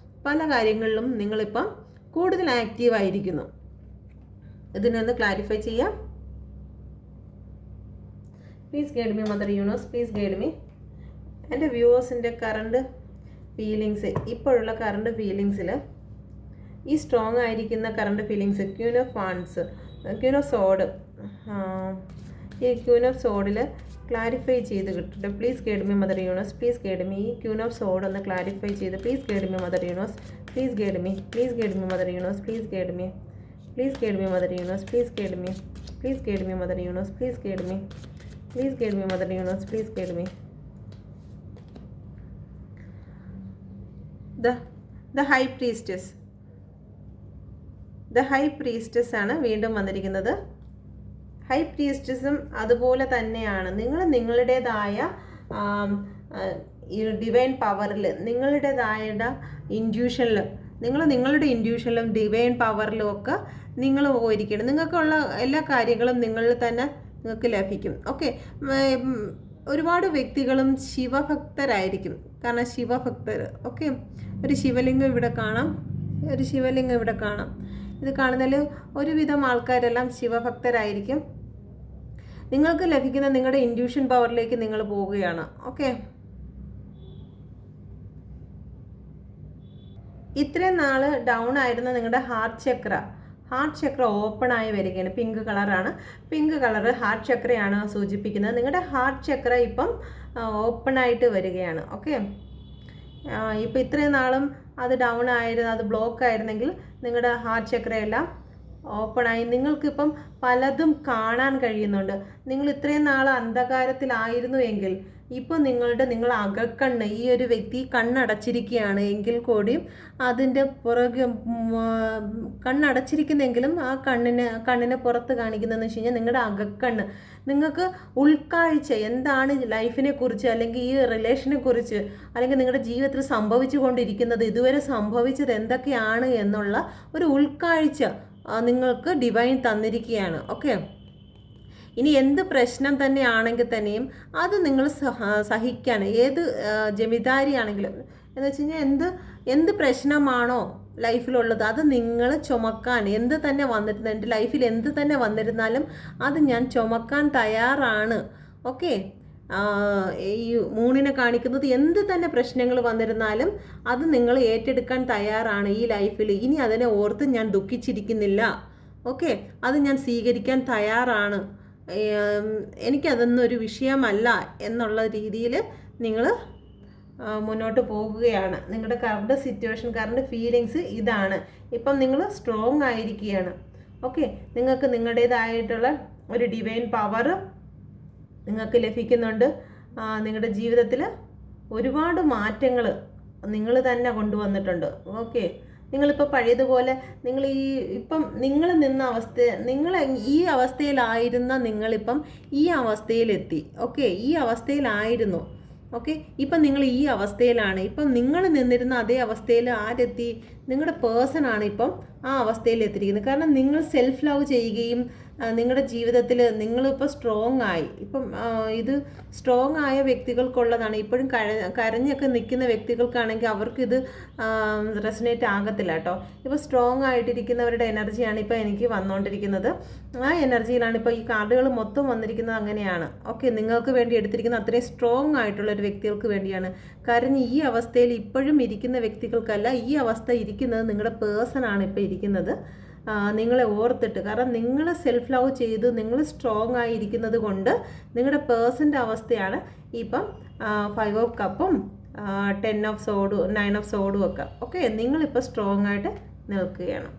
Speaker 1: പല കാര്യങ്ങളിലും നിങ്ങളിപ്പം കൂടുതൽ ആക്റ്റീവായിരിക്കുന്നു. ഇതിനൊന്ന് ക്ലാരിഫൈ ചെയ്യാം. Please guide me mother universe, please guide me. എൻ്റെ വ്യൂവേഴ്സിൻ്റെ കറണ്ട് ഫീലിങ്സ്, ഇപ്പോഴുള്ള കറണ്ട് ഫീലിങ്സിൽ ഈ സ്ട്രോങ് ആയിരിക്കുന്ന current feelings, queen of wands, queen of സോഡ്, ഈ ക്യൂൻ ഓഫ് സോഡിൽ ക്ലാരിഫൈ ചെയ്ത് കിട്ടട്ടെ. Please guide me mother universe, please guide me. ഈ ക്യൂൻ ഓഫ് സോഡ് ഒന്ന് ക്ലാരിഫൈ ചെയ്ത് please guide me mother universe, please guide me, please guide me mother universe, please guide me, please guide me mother universe, please guide me, please guide me mother universe, please guide me, please guide me mother universe, please guide me. The high priestess, the high priestess ആണ് വീണ്ടും വന്നിരിക്കുന്നത്. High പ്രീസ്റ്റസും അതുപോലെ തന്നെയാണ് നിങ്ങളുടേതായ divine പവറിൽ, നിങ്ങളുടേതായ ഇൻഡ്യൂഷനിൽ, നിങ്ങളുടെ ഇൻഡ്യൂഷനിലും divine പവറിലും ഒക്കെ നിങ്ങൾ പോയിരിക്കണം. നിങ്ങൾക്കുള്ള എല്ലാ കാര്യങ്ങളും നിങ്ങളിൽ തന്നെ നിങ്ങൾക്ക് ലഭിക്കും. ഓക്കെ, ഒരുപാട് വ്യക്തികളും ശിവഭക്തരായിരിക്കും. കാരണം ശിവഭക്തർ, ഓക്കെ, ഒരു ശിവലിംഗം ഇവിടെ കാണാം, ഒരു ശിവലിംഗം ഇവിടെ കാണാം. ഇത് കാണുന്നതിൽ ഒരുവിധം ആൾക്കാരെല്ലാം ശിവഭക്തരായിരിക്കും. നിങ്ങൾക്ക് ലഭിക്കുന്ന നിങ്ങളുടെ ഇൻഡ്യൂഷൻ പവറിലേക്ക് നിങ്ങൾ പോവുകയാണ്. ഓക്കെ, ഇത്രയും നാൾ ഡൗൺ ആയിരുന്ന നിങ്ങളുടെ ഹാർട്ട് ചക്ര ഓപ്പൺ ആയി വരികയാണ്. പിങ്ക് കളറാണ്, പിങ്ക് കളറ് ഹാർട്ട് ചക്രയാണ് സൂചിപ്പിക്കുന്നത്. നിങ്ങളുടെ ഹാർട്ട് ചക്ര ഇപ്പം ഓപ്പൺ ആയിട്ട് വരികയാണ്. ഓക്കെ, ഇപ്പം ഇത്രയും നാളും അത് ഡൗൺ ആയിരുന്നു, അത് ബ്ലോക്ക് ആയിരുന്നെങ്കിൽ നിങ്ങളുടെ ഹാർട്ട് ചക്രയെല്ലാം ഓപ്പണായി നിങ്ങൾക്കിപ്പം പലതും കാണാൻ കഴിയുന്നുണ്ട്. നിങ്ങൾ ഇത്രയും നാൾ അന്ധകാരത്തിലായിരുന്നു എങ്കിൽ ഇപ്പോൾ നിങ്ങൾ അകക്കണ്ണ്, ഈ ഒരു വ്യക്തി കണ്ണടച്ചിരിക്കുകയാണ് എങ്കിൽ കൂടിയും അതിൻ്റെ പുറകെ കണ്ണടച്ചിരിക്കുന്നെങ്കിലും ആ കണ്ണിനെ പുറത്ത് കാണിക്കുന്നതെന്ന് വെച്ച് കഴിഞ്ഞാൽ നിങ്ങളുടെ അകക്കണ്ണ്, നിങ്ങൾക്ക് ഉൾക്കാഴ്ച എന്താണ് ലൈഫിനെ കുറിച്ച്, അല്ലെങ്കിൽ ഈ റിലേഷനെ കുറിച്ച്, അല്ലെങ്കിൽ നിങ്ങളുടെ ജീവിതത്തിൽ സംഭവിച്ചു കൊണ്ടിരിക്കുന്നത്, ഇതുവരെ സംഭവിച്ചത് എന്തൊക്കെയാണ് എന്നുള്ള ഒരു ഉൾക്കാഴ്ച നിങ്ങൾക്ക് ഡിവൈൻ തന്നിരിക്കുകയാണ്. ഓക്കെ, ഇനി എന്ത് പ്രശ്നം തന്നെയാണെങ്കിൽ തന്നെയും അത് നിങ്ങൾ സഹിക്കാൻ, ഏത് ജമിദാരിയാണെങ്കിലും എന്ന് വെച്ച് കഴിഞ്ഞാൽ എന്ത് പ്രശ്നമാണോ ലൈഫിലുള്ളത് അത് നിങ്ങൾ ചുമക്കാൻ, എന്ത് തന്നെ വന്നിരുന്ന എൻ്റെ ലൈഫിൽ എന്ത് തന്നെ വന്നിരുന്നാലും അത് ഞാൻ ചുമക്കാൻ തയ്യാറാണ്. ഓക്കെ, ഈ മൂണിനെ കാണിക്കുന്നത് എന്ത് തന്നെ പ്രശ്നങ്ങൾ വന്നിരുന്നാലും അത് നിങ്ങൾ ഏറ്റെടുക്കാൻ തയ്യാറാണ് ഈ ലൈഫിൽ. ഇനി അതിനെ ഓർത്ത് ഞാൻ ദുഃഖിച്ചിരിക്കുന്നില്ല. ഓക്കെ, അത് ഞാൻ സ്വീകരിക്കാൻ തയ്യാറാണ്, എനിക്കതൊന്നും ഒരു വിഷയമല്ല എന്നുള്ള രീതിയിൽ നിങ്ങൾ മുന്നോട്ട് പോകുകയാണ്. നിങ്ങളുടെ കറണ്ട് സിറ്റുവേഷൻ, കറണ്ട് ഫീലിങ്സ് ഇതാണ്. ഇപ്പം നിങ്ങൾ സ്ട്രോങ് ആയിരിക്കുകയാണ്. ഓക്കെ, നിങ്ങൾക്ക് നിങ്ങളുടേതായിട്ടുള്ള ഒരു ഡിവൈൻ പവർ നിങ്ങൾക്ക് ലഭിക്കുന്നുണ്ട്. നിങ്ങളുടെ ജീവിതത്തിൽ ഒരുപാട് മാറ്റങ്ങൾ നിങ്ങൾ തന്നെ കൊണ്ടുവന്നിട്ടുണ്ട്. ഓക്കെ, നിങ്ങളിപ്പോൾ പഴയതുപോലെ നിങ്ങൾ നിന്ന നിങ്ങൾ ഈ അവസ്ഥയിലായിരുന്ന നിങ്ങളിപ്പം ഈ അവസ്ഥയിലെത്തി. ഓക്കെ, ഈ അവസ്ഥയിലായിരുന്നു. ഓക്കെ, ഇപ്പം നിങ്ങൾ ഈ അവസ്ഥയിലാണ്. ഇപ്പം നിങ്ങൾ നിന്നിരുന്ന അതേ അവസ്ഥയിൽ ആരെത്തി? നിങ്ങളുടെ പേഴ്സണാണ് ഇപ്പം ആ അവസ്ഥയിൽ എത്തിയിരിക്കുന്നത്. കാരണം നിങ്ങൾ സെൽഫ് ലവ് ചെയ്യുകയും നിങ്ങളുടെ ജീവിതത്തിൽ നിങ്ങളിപ്പോൾ സ്ട്രോങ് ആയി. ഇപ്പം ഇത് സ്ട്രോങ് ആയ വ്യക്തികൾക്കുള്ളതാണ്. ഇപ്പോഴും കരഞ്ഞൊക്കെ നിൽക്കുന്ന വ്യക്തികൾക്കാണെങ്കിൽ അവർക്കിത് റെസനേറ്റ് ആകത്തില്ല കേട്ടോ. ഇപ്പോൾ സ്ട്രോങ് ആയിട്ടിരിക്കുന്നവരുടെ എനർജിയാണ് ഇപ്പോൾ എനിക്ക് വന്നുകൊണ്ടിരിക്കുന്നത്. ആ എനർജിയിലാണ് ഇപ്പോൾ ഈ കാർഡുകൾ മൊത്തം വന്നിരിക്കുന്നത്. അങ്ങനെയാണ്. ഓക്കെ, നിങ്ങൾക്ക് വേണ്ടി എടുത്തിരിക്കുന്ന അത്രയും സ്ട്രോങ് ആയിട്ടുള്ള ഒരു വ്യക്തികൾക്ക് വേണ്ടിയാണ്. കരഞ്ഞ് ഈ അവസ്ഥയിൽ ഇപ്പോഴും ഇരിക്കുന്ന വ്യക്തികൾക്കല്ല, ഈ അവസ്ഥ ഇരിക്കുന്നത് നിങ്ങളുടെ പേഴ്സണാണ് ഇപ്പോൾ ഇരിക്കുന്നത്, നിങ്ങളെ ഓർത്തിട്ട്. കാരണം നിങ്ങൾ സെൽഫ് ലവ് ചെയ്ത് നിങ്ങൾ സ്ട്രോങ് ആയിരിക്കുന്നത് കൊണ്ട് നിങ്ങളുടെ പേഴ്സൻ്റെ അവസ്ഥയാണ് ഇപ്പം 5 ഓഫ് കപ്പും 10 ഓഫ് സോഡും 9 ഓഫ് സോഡും ഒക്കെ. ഓക്കെ, നിങ്ങളിപ്പോൾ സ്ട്രോങ് ആയിട്ട് നിൽക്കുകയാണ്.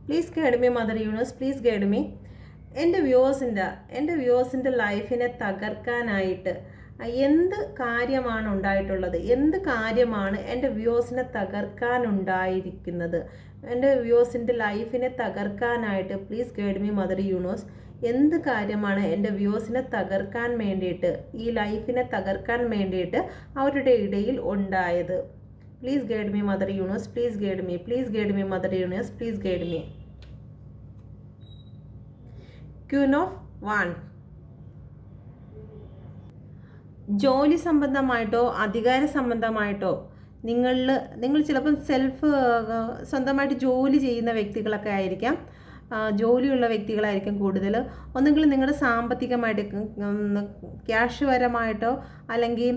Speaker 1: Please guide me mother universe, please guide me. എൻ്റെ വ്യൂവേഴ്സിൻ്റെ ലൈഫിനെ തകർക്കാനായിട്ട് എന്ത് കാര്യമാണ് ഉണ്ടായിട്ടുള്ളത്? എന്ത് കാര്യമാണ് എൻ്റെ വ്യൂവേഴ്സിനെ തകർക്കാനുണ്ടായിരിക്കുന്നത്? എൻ്റെ വ്യൂവേഴ്സിൻ്റെ ലൈഫിനെ തകർക്കാനായിട്ട് please guide me mother universe. എന്ത് കാര്യമാണ് എൻ്റെ വ്യൂവേഴ്സിനെ തകർക്കാൻ വേണ്ടിയിട്ട്, ഈ ലൈഫിനെ തകർക്കാൻ വേണ്ടിയിട്ട് അവരുടെ ഇടയിൽ ഉണ്ടായത്? Please guide me mother universe, please guide me, please guide me mother universe, please guide me. Queen of want. ജോലി സംബന്ധമായിട്ടോ അധികാര സംബന്ധമായിട്ടോ നിങ്ങൾ ചിലപ്പം സ്വന്തമായിട്ട് ജോലി ചെയ്യുന്ന വ്യക്തികളൊക്കെ ആയിരിക്കാം, ജോലിയുള്ള വ്യക്തികളായിരിക്കും കൂടുതൽ. ഒന്നുകിൽ നിങ്ങളുടെ സാമ്പത്തികമായിട്ട് ക്യാഷ് പരമായിട്ടോ അല്ലെങ്കിൽ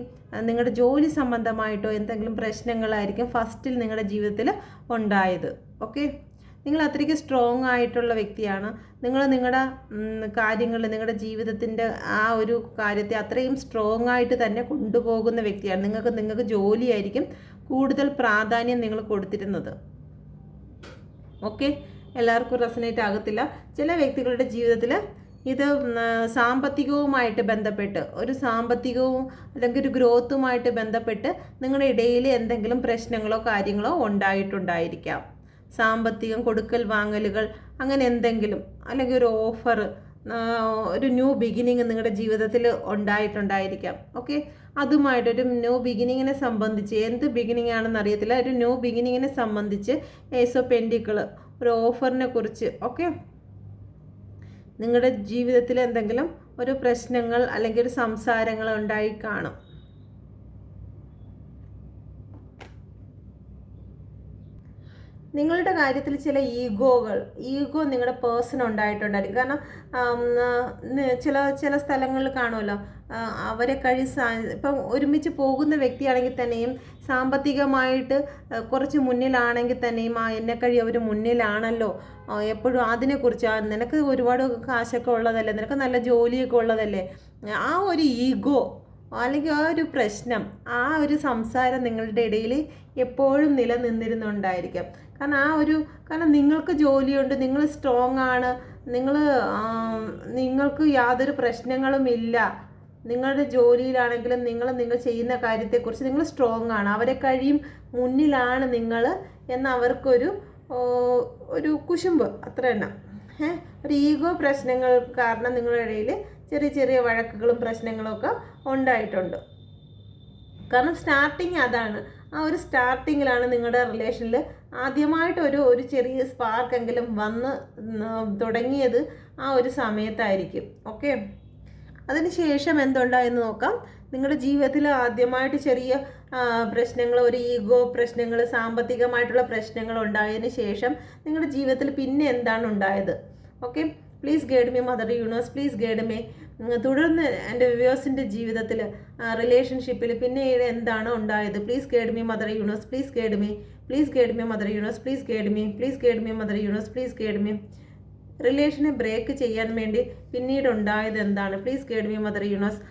Speaker 1: നിങ്ങളുടെ ജോലി സംബന്ധമായിട്ടോ എന്തെങ്കിലും പ്രശ്നങ്ങളായിരിക്കും ഫസ്റ്റിൽ നിങ്ങളുടെ ജീവിതത്തിൽ ഉണ്ടായത്. ഓക്കെ, നിങ്ങൾ അത്രയ്ക്ക് സ്ട്രോങ് ആയിട്ടുള്ള വ്യക്തിയാണ്. നിങ്ങളുടെ കാര്യങ്ങൾ, നിങ്ങളുടെ ജീവിതത്തിൻ്റെ ആ ഒരു കാര്യത്തെ അത്രയും സ്ട്രോങ് ആയിട്ട് തന്നെ കൊണ്ടുപോകുന്ന വ്യക്തിയാണ്. നിങ്ങൾക്ക് ജോലിയായിരിക്കും കൂടുതൽ പ്രാധാന്യം നിങ്ങൾ കൊടുത്തിരുന്നത്. ഓക്കെ, എല്ലാവർക്കും റെസനേറ്റ് ആകത്തില്ല. ചില വ്യക്തികളുടെ ജീവിതത്തിൽ ഇത് സാമ്പത്തികവുമായിട്ട് ബന്ധപ്പെട്ട്, ഒരു സാമ്പത്തികവും അല്ലെങ്കിൽ ഒരു ഗ്രോത്തുമായിട്ട് ബന്ധപ്പെട്ട് നിങ്ങളുടെ ഇടയിൽ എന്തെങ്കിലും പ്രശ്നങ്ങളോ കാര്യങ്ങളോ ഉണ്ടായിട്ടുണ്ടായിരിക്കാം. സാമ്പത്തികം, കൊടുക്കൽ വാങ്ങലുകൾ, അങ്ങനെ എന്തെങ്കിലും, അല്ലെങ്കിൽ ഒരു ഓഫർ, ഒരു ന്യൂ ബിഗിനിങ് നിങ്ങളുടെ ജീവിതത്തിൽ ഉണ്ടായിട്ടുണ്ടായിരിക്കാം. ഓക്കെ, അതുമായിട്ടൊരു ന്യൂ ബിഗിനിങ്ങിനെ സംബന്ധിച്ച്, എന്ത് ബിഗിനിങ് ആണെന്ന് അറിയത്തില്ല, ഒരു ന്യൂ ബിഗിനിങ്ങിനെ സംബന്ധിച്ച് ഏസ് ഓഫ് പെൻറ്റിക്കിൾ, ഒരു ഓഫറിനെ കുറിച്ച്. ഓക്കെ, നിങ്ങളുടെ ജീവിതത്തിൽ എന്തെങ്കിലും ഒരു പ്രശ്നങ്ങൾ അല്ലെങ്കിൽ ഒരു സംസാരങ്ങൾ ഉണ്ടായി കാണും. നിങ്ങളുടെ കാര്യത്തിൽ ചില ഈഗോ നിങ്ങളുടെ പേഴ്സൺ ഉണ്ടായിട്ടുണ്ടായിരിക്കും. കാരണം ചില സ്ഥലങ്ങളിൽ കാണുമല്ലോ, അവരെ ഇപ്പം ഒരുമിച്ച് പോകുന്ന വ്യക്തിയാണെങ്കിൽ തന്നെയും സാമ്പത്തികമായിട്ട് കുറച്ച് മുന്നിലാണെങ്കിൽ തന്നെയും എന്നെ കഴി അവർ മുന്നിലാണല്ലോ, എപ്പോഴും അതിനെക്കുറിച്ച്, നിനക്ക് ഒരുപാട് കാശൊക്കെ ഉള്ളതല്ലേ, നിനക്ക് നല്ല ജോലിയൊക്കെ ഉള്ളതല്ലേ, ആ ഒരു ഈഗോ അല്ലെങ്കിൽ ആ ഒരു പ്രശ്നം, ആ ഒരു സംസാരം നിങ്ങളുടെ ഇടയിൽ എപ്പോഴും നിലനിന്നിരുന്നുണ്ടായിരിക്കാം. കാരണം നിങ്ങൾക്ക് ജോലിയുണ്ട്, നിങ്ങൾ സ്ട്രോങ് ആണ്, നിങ്ങൾക്ക് യാതൊരു പ്രശ്നങ്ങളും ഇല്ല. നിങ്ങളുടെ ജോലിയിലാണെങ്കിലും നിങ്ങൾ ചെയ്യുന്ന കാര്യത്തെക്കുറിച്ച് നിങ്ങൾ സ്ട്രോങ് ആണ്, അവരെ കഴിയും മുന്നിലാണ് നിങ്ങൾ എന്ന് അവർക്കൊരു കുശുമ്പ്, അത്ര തന്നെ. ഒരു ഈഗോ പ്രശ്നങ്ങൾ കാരണം നിങ്ങളുടെ ഇടയിൽ ചെറിയ ചെറിയ വഴക്കുകളും പ്രശ്നങ്ങളൊക്കെ ഉണ്ടായിട്ടുണ്ട്. കാരണം സ്റ്റാർട്ടിങ് അതാണ്, ആ ഒരു സ്റ്റാർട്ടിങ്ങിലാണ് നിങ്ങളുടെ റിലേഷനിൽ ആദ്യമായിട്ട് ഒരു ചെറിയ സ്പാർക്കെങ്കിലും വന്ന് തുടങ്ങിയത് ആ ഒരു സമയത്തായിരിക്കും. ഓക്കെ, അതിനുശേഷം എന്തുണ്ടായെന്ന് നോക്കാം. നിങ്ങളുടെ ജീവിതത്തിൽ ആദ്യമായിട്ട് ചെറിയ പ്രശ്നങ്ങൾ, ഒരു ഈഗോ പ്രശ്നങ്ങൾ, സാമ്പത്തികമായിട്ടുള്ള പ്രശ്നങ്ങൾ ഉണ്ടായതിന് ശേഷം നിങ്ങളുടെ ജീവിതത്തിൽ പിന്നെ എന്താണ് ഉണ്ടായത്? Okay, please guide me mother universe, please guide me. തുടർന്ന് എൻ്റെ വ്യൂവേഴ്സിൻ്റെ ജീവിതത്തിൽ റിലേഷൻഷിപ്പിൽ പിന്നീട് എന്താണ് ഉണ്ടായത്? Please guide me mother universe, please guide me, please guide me mother universe, please guide me, please guide me mother universe, please guide me. റിലേഷനെ break ചെയ്യാൻ വേണ്ടി പിന്നീട് ഉണ്ടായത് എന്താണ്? Please guide me mother universe.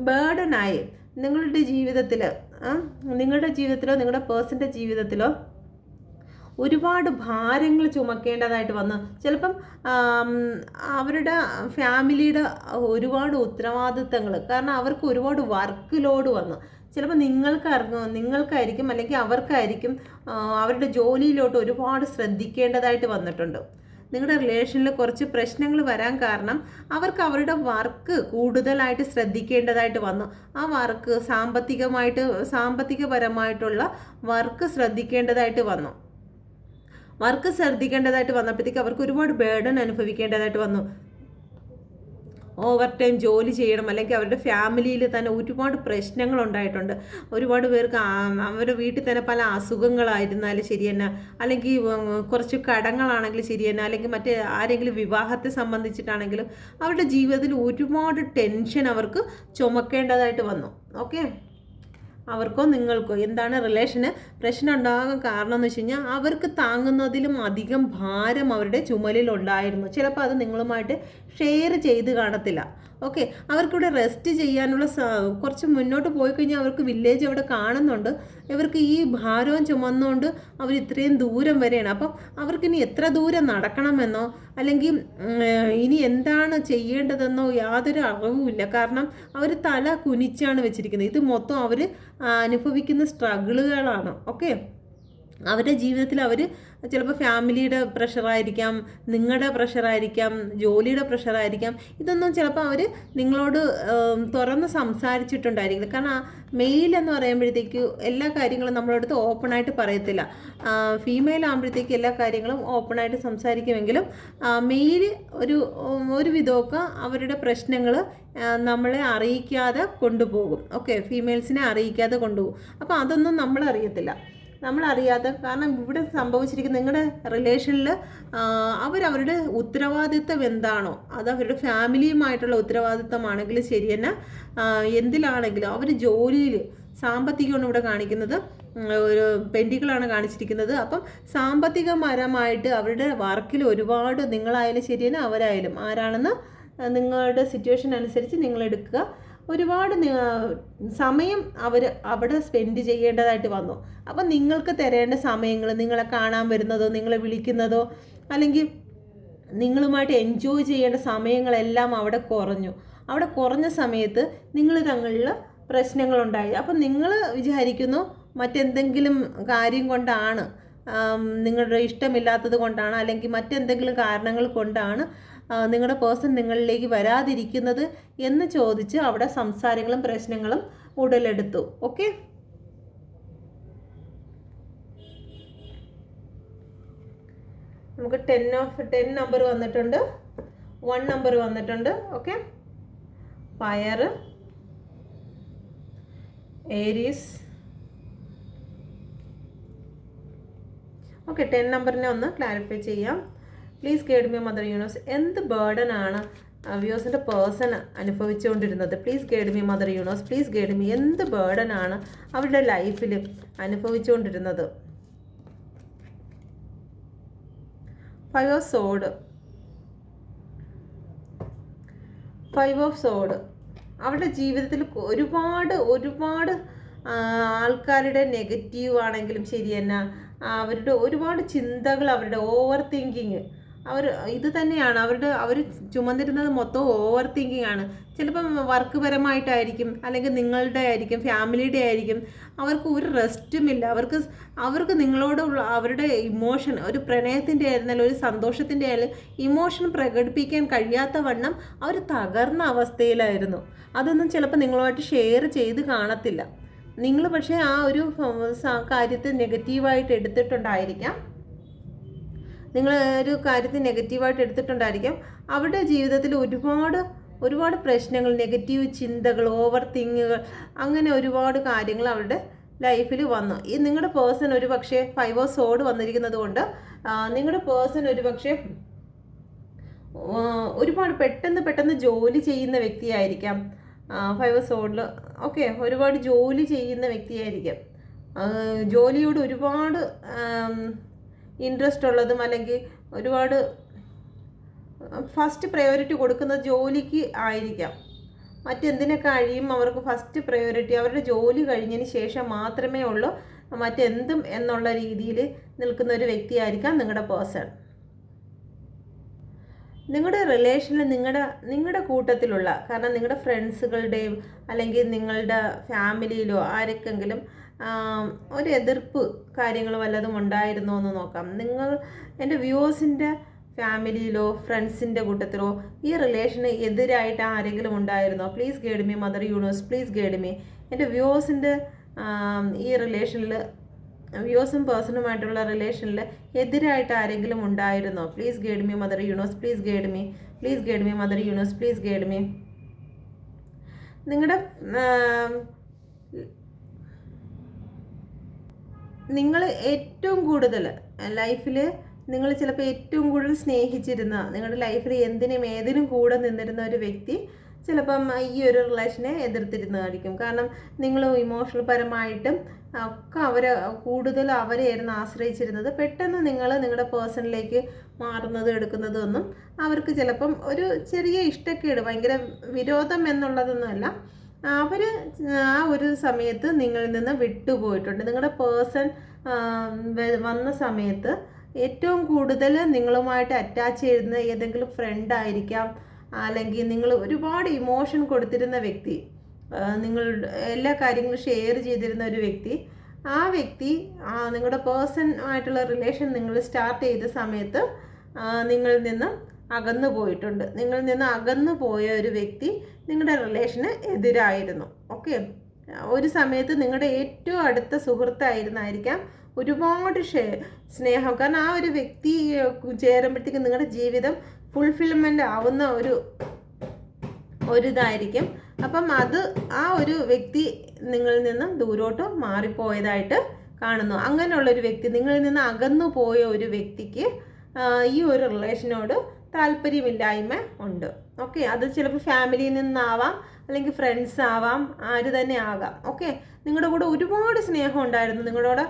Speaker 1: ബേർഡനായി നിങ്ങളുടെ ജീവിതത്തിലോ നിങ്ങളുടെ പേഴ്സൻ്റെ ജീവിതത്തിലോ ഒരുപാട് ഭാരങ്ങൾ ചുമക്കേണ്ടതായിട്ട് വന്നു. ചിലപ്പം അവരുടെ ഫാമിലിയുടെ ഒരുപാട് ഉത്തരവാദിത്തങ്ങൾ, കാരണം അവർക്ക് ഒരുപാട് വർക്ക് ലോഡ് വന്നു. ചിലപ്പോൾ നിങ്ങൾക്കായിരിക്കും അല്ലെങ്കിൽ അവർക്കായിരിക്കും അവരുടെ ജോലിയിലോട്ട് ഒരുപാട് ശ്രദ്ധിക്കേണ്ടതായിട്ട് വന്നിട്ടുണ്ട്. നിങ്ങളുടെ റിലേഷനിൽ കുറച്ച് പ്രശ്നങ്ങൾ വരാൻ കാരണം അവർക്ക് അവരുടെ വർക്ക് കൂടുതലായിട്ട് ശ്രദ്ധിക്കേണ്ടതായിട്ട് വന്നു. ആ വർക്ക് സാമ്പത്തികപരമായിട്ടുള്ള വർക്ക് ശ്രദ്ധിക്കേണ്ടതായിട്ട് വന്നു. വർക്ക് ശ്രദ്ധിക്കേണ്ടതായിട്ട് വന്നപ്പോഴത്തേക്ക് അവർക്ക് ഒരുപാട് ബേർഡൻ അനുഭവിക്കേണ്ടതായിട്ട് വന്നു. ഓവർ ടൈം ജോലി ചെയ്യണം, അല്ലെങ്കിൽ അവരുടെ ഫാമിലിയിൽ തന്നെ ഒരുപാട് പ്രശ്നങ്ങൾ ഉണ്ടായിട്ടുണ്ട്. ഒരുപാട് പേർക്ക് അവരുടെ വീട്ടിൽ തന്നെ പല അസുഖങ്ങളായിരുന്നാലും ശരി തന്നെ, അല്ലെങ്കിൽ കുറച്ച് കടങ്ങളാണെങ്കിലും ശരി തന്നെ, അല്ലെങ്കിൽ മറ്റേ ആരെങ്കിലും വിവാഹത്തെ സംബന്ധിച്ചിട്ടാണെങ്കിലും അവരുടെ ജീവിതത്തിൽ ഒരുപാട് ടെൻഷൻ അവർക്ക് ചുമക്കേണ്ടതായിട്ട് വന്നു. ഓക്കെ, അവർക്കോ നിങ്ങൾക്കോ എന്താണ് റിലേഷന് പ്രശ്നം ഉണ്ടാകാൻ കാരണം എന്ന് വെച്ച് കഴിഞ്ഞാൽ അവർക്ക് താങ്ങുന്നതിലും അധികം ഭാരം അവരുടെ ചുമലിലുണ്ടായിരുന്നു. ചിലപ്പോൾ അത് നിങ്ങളുമായിട്ട് ഷെയർ ചെയ്ത് കാണത്തില്ല. ഓക്കെ, അവർക്കിവിടെ റെസ്റ്റ് ചെയ്യാനുള്ള കുറച്ച് മുന്നോട്ട് പോയി കഴിഞ്ഞാൽ അവർക്ക് വില്ലേജ് അവിടെ കാണുന്നുണ്ട്. ഇവർക്ക് ഈ ഭാരവും ചുമന്നുകൊണ്ട് അവർ ഇത്രയും ദൂരം വരെയാണ്. അപ്പം അവർക്കിനി എത്ര ദൂരം നടക്കണമെന്നോ അല്ലെങ്കിൽ ഇനി എന്താണ് ചെയ്യേണ്ടതെന്നോ യാതൊരു അറിവുമില്ല. കാരണം അവർ തല കുനിച്ചാണ് വെച്ചിരിക്കുന്നത്. ഇത് മൊത്തം അവർ അനുഭവിക്കുന്ന സ്ട്രഗിളുകളാണ്. ഓക്കെ, അവരുടെ ജീവിതത്തിൽ അവർ ചിലപ്പോൾ ഫാമിലിയുടെ പ്രഷറായിരിക്കാം, നിങ്ങളുടെ പ്രഷറായിരിക്കാം, ജോലിയുടെ പ്രഷറായിരിക്കാം. ഇതൊന്നും ചിലപ്പോൾ അവർ നിങ്ങളോട് തുറന്ന് സംസാരിച്ചിട്ടുണ്ടായിരിക്കില്ല. കാരണം മെയിൽ എന്ന് പറയുമ്പോഴത്തേക്ക് എല്ലാ കാര്യങ്ങളും നമ്മളടുത്ത് ഓപ്പണായിട്ട് പറയത്തില്ല. ഫീമെയിൽ ആകുമ്പോഴത്തേക്ക് എല്ലാ കാര്യങ്ങളും ഓപ്പണായിട്ട് സംസാരിക്കുമെങ്കിലും മെയിൽ ഒരു വിധമൊക്കെ അവരുടെ പ്രശ്നങ്ങൾ നമ്മളെ അറിയിക്കാതെ കൊണ്ടുപോകും. ഓക്കെ, ഫീമെയിൽസിനെ അറിയിക്കാതെ കൊണ്ടുപോകും. അപ്പോൾ അതൊന്നും നമ്മളറിയത്തില്ല. നമ്മളറിയാതെ, കാരണം ഇവിടെ സംഭവിച്ചിരിക്കുന്ന നിങ്ങളുടെ റിലേഷനിൽ അവരവരുടെ ഉത്തരവാദിത്തം എന്താണോ അത് അവരുടെ ഫാമിലിയുമായിട്ടുള്ള ഉത്തരവാദിത്തമാണെങ്കിൽ ശരി തന്നെ, എന്തിലാണെങ്കിലും അവർ ജോലിയിൽ സാമ്പത്തികമാണ് ഇവിടെ കാണിക്കുന്നത്, ഒരു പെൻഡികളാണ് കാണിച്ചിരിക്കുന്നത്. അപ്പം സാമ്പത്തികപരമായിട്ട് അവരുടെ വർക്കിൽ ഒരുപാട്, നിങ്ങളായാലും ശരി തന്നെ അവരായാലും ആരാണെന്ന് നിങ്ങളുടെ സിറ്റുവേഷൻ അനുസരിച്ച് നിങ്ങൾ എടുക്കുക. ഒരുപാട് സമയം അവർ അവിടെ സ്പെൻഡ് ചെയ്യേണ്ടതായിട്ട് വന്നു. അപ്പം നിങ്ങൾക്ക് തരേണ്ട സമയങ്ങൾ, നിങ്ങളെ കാണാൻ വരുന്നതോ നിങ്ങളെ വിളിക്കുന്നതോ അല്ലെങ്കിൽ നിങ്ങളുമായിട്ട് എൻജോയ് ചെയ്യേണ്ട സമയങ്ങളെല്ലാം അവിടെ കുറഞ്ഞു. അവിടെ കുറഞ്ഞ സമയത്ത് നിങ്ങൾ തങ്ങളിൽ പ്രശ്നങ്ങളുണ്ടായി. അപ്പം നിങ്ങൾ വിചാരിക്കുന്നു മറ്റെന്തെങ്കിലും കാര്യം കൊണ്ടാണ്, നിങ്ങളുടെ ഇഷ്ടമില്ലാത്തത് കൊണ്ടാണ്, അല്ലെങ്കിൽ മറ്റെന്തെങ്കിലും കാരണങ്ങൾ കൊണ്ടാണ് നിങ്ങളുടെ പേഴ്സൺ നിങ്ങളിലേക്ക് വരാതിരിക്കുന്നത് എന്ന് ചോദിച്ച് അവിടെ സംസാരങ്ങളും പ്രശ്നങ്ങളും ഉടലെടുത്തു. ഓക്കെ, നമുക്ക് 10 നമ്പർ വന്നിട്ടുണ്ട്, 1 നമ്പർ വന്നിട്ടുണ്ട്. Okay, fire, Aries. ഓക്കെ, 10 നമ്പറിനെ ഒന്ന് ക്ലാരിഫൈ ചെയ്യാം. Please guide me mother universe. എന്ത് ബേർഡനാണ് വ്യൂസിൻ്റെ പേഴ്സൺ അനുഭവിച്ചുകൊണ്ടിരുന്നത്? Please guide me mother universe, please guide me. എന്ത് ബേർഡനാണ് അവരുടെ ലൈഫിൽ അനുഭവിച്ചുകൊണ്ടിരുന്നത്? 5 ഓഫ് സോഡ്, 5 ഓഫ് സോഡ്. അവരുടെ ജീവിതത്തിൽ ഒരുപാട് ആൾക്കാരുടെ നെഗറ്റീവ് ആണെങ്കിലും ശരി തന്നെ, അവരുടെ ഒരുപാട് ചിന്തകൾ, അവരുടെ ഓവർ തിങ്കിങ്, ഇത് തന്നെയാണ് അവർ ചുമന്നിരുന്നത് മൊത്തം ഓവർ തിങ്കിങ് ആണ്. ചിലപ്പം വർക്ക് പരമായിട്ടായിരിക്കും, അല്ലെങ്കിൽ നിങ്ങളുടെ ആയിരിക്കും, ഫാമിലിയുടെ ആയിരിക്കും. അവർക്ക് ഒരു റെസ്റ്റുമില്ല. അവർക്ക് നിങ്ങളോടുള്ള അവരുടെ ഇമോഷൻ, ഒരു പ്രണയത്തിൻ്റെ ആയിരുന്നാലും ഒരു സന്തോഷത്തിൻ്റെ ആയാലും ഇമോഷൻ പ്രകടിപ്പിക്കാൻ കഴിയാത്ത വണ്ണം അവർ തകർന്ന അവസ്ഥയിലായിരുന്നു. അതൊന്നും ചിലപ്പോൾ നിങ്ങളുമായിട്ട് ഷെയർ ചെയ്ത് കാണത്തില്ല. നിങ്ങൾ പക്ഷേ ആ ഒരു കാര്യത്തെ നെഗറ്റീവായിട്ട് എടുത്തിട്ടുണ്ടായിരിക്കാം. അവരുടെ ജീവിതത്തിൽ ഒരുപാട് പ്രശ്നങ്ങൾ, നെഗറ്റീവ് ചിന്തകൾ, ഓവർ തിങ്ങുകൾ, അങ്ങനെ ഒരുപാട് കാര്യങ്ങൾ അവരുടെ ലൈഫിൽ വന്നു. ഈ നിങ്ങളുടെ പേഴ്സൺ ഒരു പക്ഷേ 5 ഓഫ് സോഡ് വന്നിരിക്കുന്നത് കൊണ്ട് നിങ്ങളുടെ പേഴ്സൺ ഒരു പക്ഷേ ഒരുപാട് പെട്ടെന്ന് ജോലി ചെയ്യുന്ന വ്യക്തിയായിരിക്കാം. 5 ഓഫ് സോഡിൽ ഓക്കെ, ഒരുപാട് ജോലി ചെയ്യുന്ന വ്യക്തിയായിരിക്കാം. ജോലിയോട് ഒരുപാട് ഇൻട്രസ്റ്റ് ഉള്ളതും, അല്ലെങ്കിൽ ഒരുപാട് ഫസ്റ്റ് പ്രയോറിറ്റി കൊടുക്കുന്നത് ജോലിക്ക് ആയിരിക്കാം. മറ്റെന്തിനെ കഴിയും അവർക്ക് ഫസ്റ്റ് പ്രയോറിറ്റി അവരുടെ ജോലി കഴിഞ്ഞതിന് ശേഷം മാത്രമേ ഉള്ളൂ മറ്റെന്തും എന്നുള്ള രീതിയിൽ നിൽക്കുന്ന ഒരു വ്യക്തിയായിരിക്കാം നിങ്ങളുടെ പേഴ്സൺ. നിങ്ങളുടെ റിലേഷനിൽ നിങ്ങളുടെ കൂട്ടത്തിലുള്ള, കാരണം നിങ്ങളുടെ ഫ്രണ്ട്സുകളുടെയും അല്ലെങ്കിൽ നിങ്ങളുടെ ഫാമിലിയിലോ ആർക്കെങ്കിലും ഒരു എതിർപ്പ് കാര്യങ്ങൾ വല്ലതും ഉണ്ടായിരുന്നോ എന്ന് നോക്കാം. എൻ്റെ വ്യൂവേഴ്സിൻ്റെ ഫാമിലിയിലോ ഫ്രണ്ട്സിൻ്റെ കൂട്ടത്തിലോ ഈ റിലേഷന് എതിരായിട്ട് ആരെങ്കിലും ഉണ്ടായിരുന്നോ? Please guide me mother universe, please guide me. എൻ്റെ വ്യൂവേഴ്സിൻ്റെ ഈ റിലേഷനിൽ വ്യൂസും പേഴ്സണുമായിട്ടുള്ള റിലേഷനിൽ എതിരായിട്ട് ആരെങ്കിലും ഉണ്ടായിരുന്നോ? Please guide me mother universe, please guide me, please guide me mother universe, please guide me. നിങ്ങളുടെ നിങ്ങൾ ഏറ്റവും കൂടുതൽ ലൈഫിൽ നിങ്ങൾ ചിലപ്പോൾ ഏറ്റവും കൂടുതൽ സ്നേഹിച്ചിരുന്ന, നിങ്ങളുടെ ലൈഫിൽ എന്തിനും ഏതിനും കൂടെ നിന്നിരുന്ന ഒരു വ്യക്തി ചിലപ്പം ഈ ഒരു റിലേഷനെ എതിർത്തിരുന്നതായിരിക്കും. കാരണം നിങ്ങൾ ഇമോഷണൽ പരമായിട്ടും ഒക്കെ അവരെയായിരുന്നു ആശ്രയിച്ചിരുന്നത്. പെട്ടെന്ന് നിങ്ങൾ നിങ്ങളുടെ പേഴ്സണിലേക്ക് മാറുന്നതും എടുക്കുന്നതും ഒന്നും അവർക്ക് ചിലപ്പം ഒരു ചെറിയ ഇഷ്ടക്കേട്, ഭയങ്കര വിരോധം എന്നുള്ളതൊന്നുമല്ല, അവർ ആ ഒരു സമയത്ത് നിങ്ങളിൽ നിന്ന് വിട്ടുപോയിട്ടുണ്ട്. നിങ്ങളുടെ പേഴ്സൺ വന്ന സമയത്ത് ഏറ്റവും കൂടുതൽ നിങ്ങളുമായിട്ട് അറ്റാച്ച് ചെയ്യുന്ന ഏതെങ്കിലും ഫ്രണ്ട് ആയിരിക്കാം, അല്ലെങ്കിൽ നിങ്ങൾ ഒരുപാട് ഇമോഷൻ കൊടുത്തിരുന്ന വ്യക്തി, നിങ്ങൾ എല്ലാ കാര്യങ്ങളും ഷെയർ ചെയ്തിരുന്ന ഒരു വ്യക്തി, ആ വ്യക്തി നിങ്ങളുടെ പേഴ്സൺ ആയിട്ടുള്ള റിലേഷൻ നിങ്ങൾ സ്റ്റാർട്ട് ചെയ്ത സമയത്ത് നിങ്ങളിൽ നിന്ന് അകന്നു പോയിട്ടുണ്ട്. നിങ്ങളിൽ നിന്ന് അകന്നു പോയ ഒരു വ്യക്തി നിങ്ങളുടെ റിലേഷന് എതിരായിരുന്നു. ഓക്കെ, ഒരു സമയത്ത് നിങ്ങളുടെ ഏറ്റവും അടുത്ത സുഹൃത്തായിരുന്നായിരിക്കാം, ഒരുപാട് സ്നേഹം. കാരണം ആ ഒരു വ്യക്തി ചേരുമ്പോഴത്തേക്കും നിങ്ങളുടെ ജീവിതം ഫുൾഫിൽമെൻ്റ് ആവുന്ന ഒരിതായിരിക്കും. അപ്പം ആ ഒരു വ്യക്തി നിങ്ങളിൽ നിന്ന് ദൂരോട്ട് മാറിപ്പോയതായിട്ട് കാണുന്നു. അങ്ങനെയുള്ളൊരു വ്യക്തി, നിങ്ങളിൽ നിന്ന് അകന്നു പോയ ഒരു വ്യക്തിക്ക് ഈ ഒരു റിലേഷനോട് താല്പര്യമില്ലായ്മ ഉണ്ട്. ഓക്കെ, അത് ചിലപ്പോൾ ഫാമിലിയിൽ നിന്നാവാം, അല്ലെങ്കിൽ ഫ്രണ്ട്സ് ആവാം, ആര് തന്നെ ആകാം. ഓക്കെ, നിങ്ങളുടെ കൂടെ ഒരുപാട് സ്നേഹം ഉണ്ടായിരുന്നു, നിങ്ങളോട്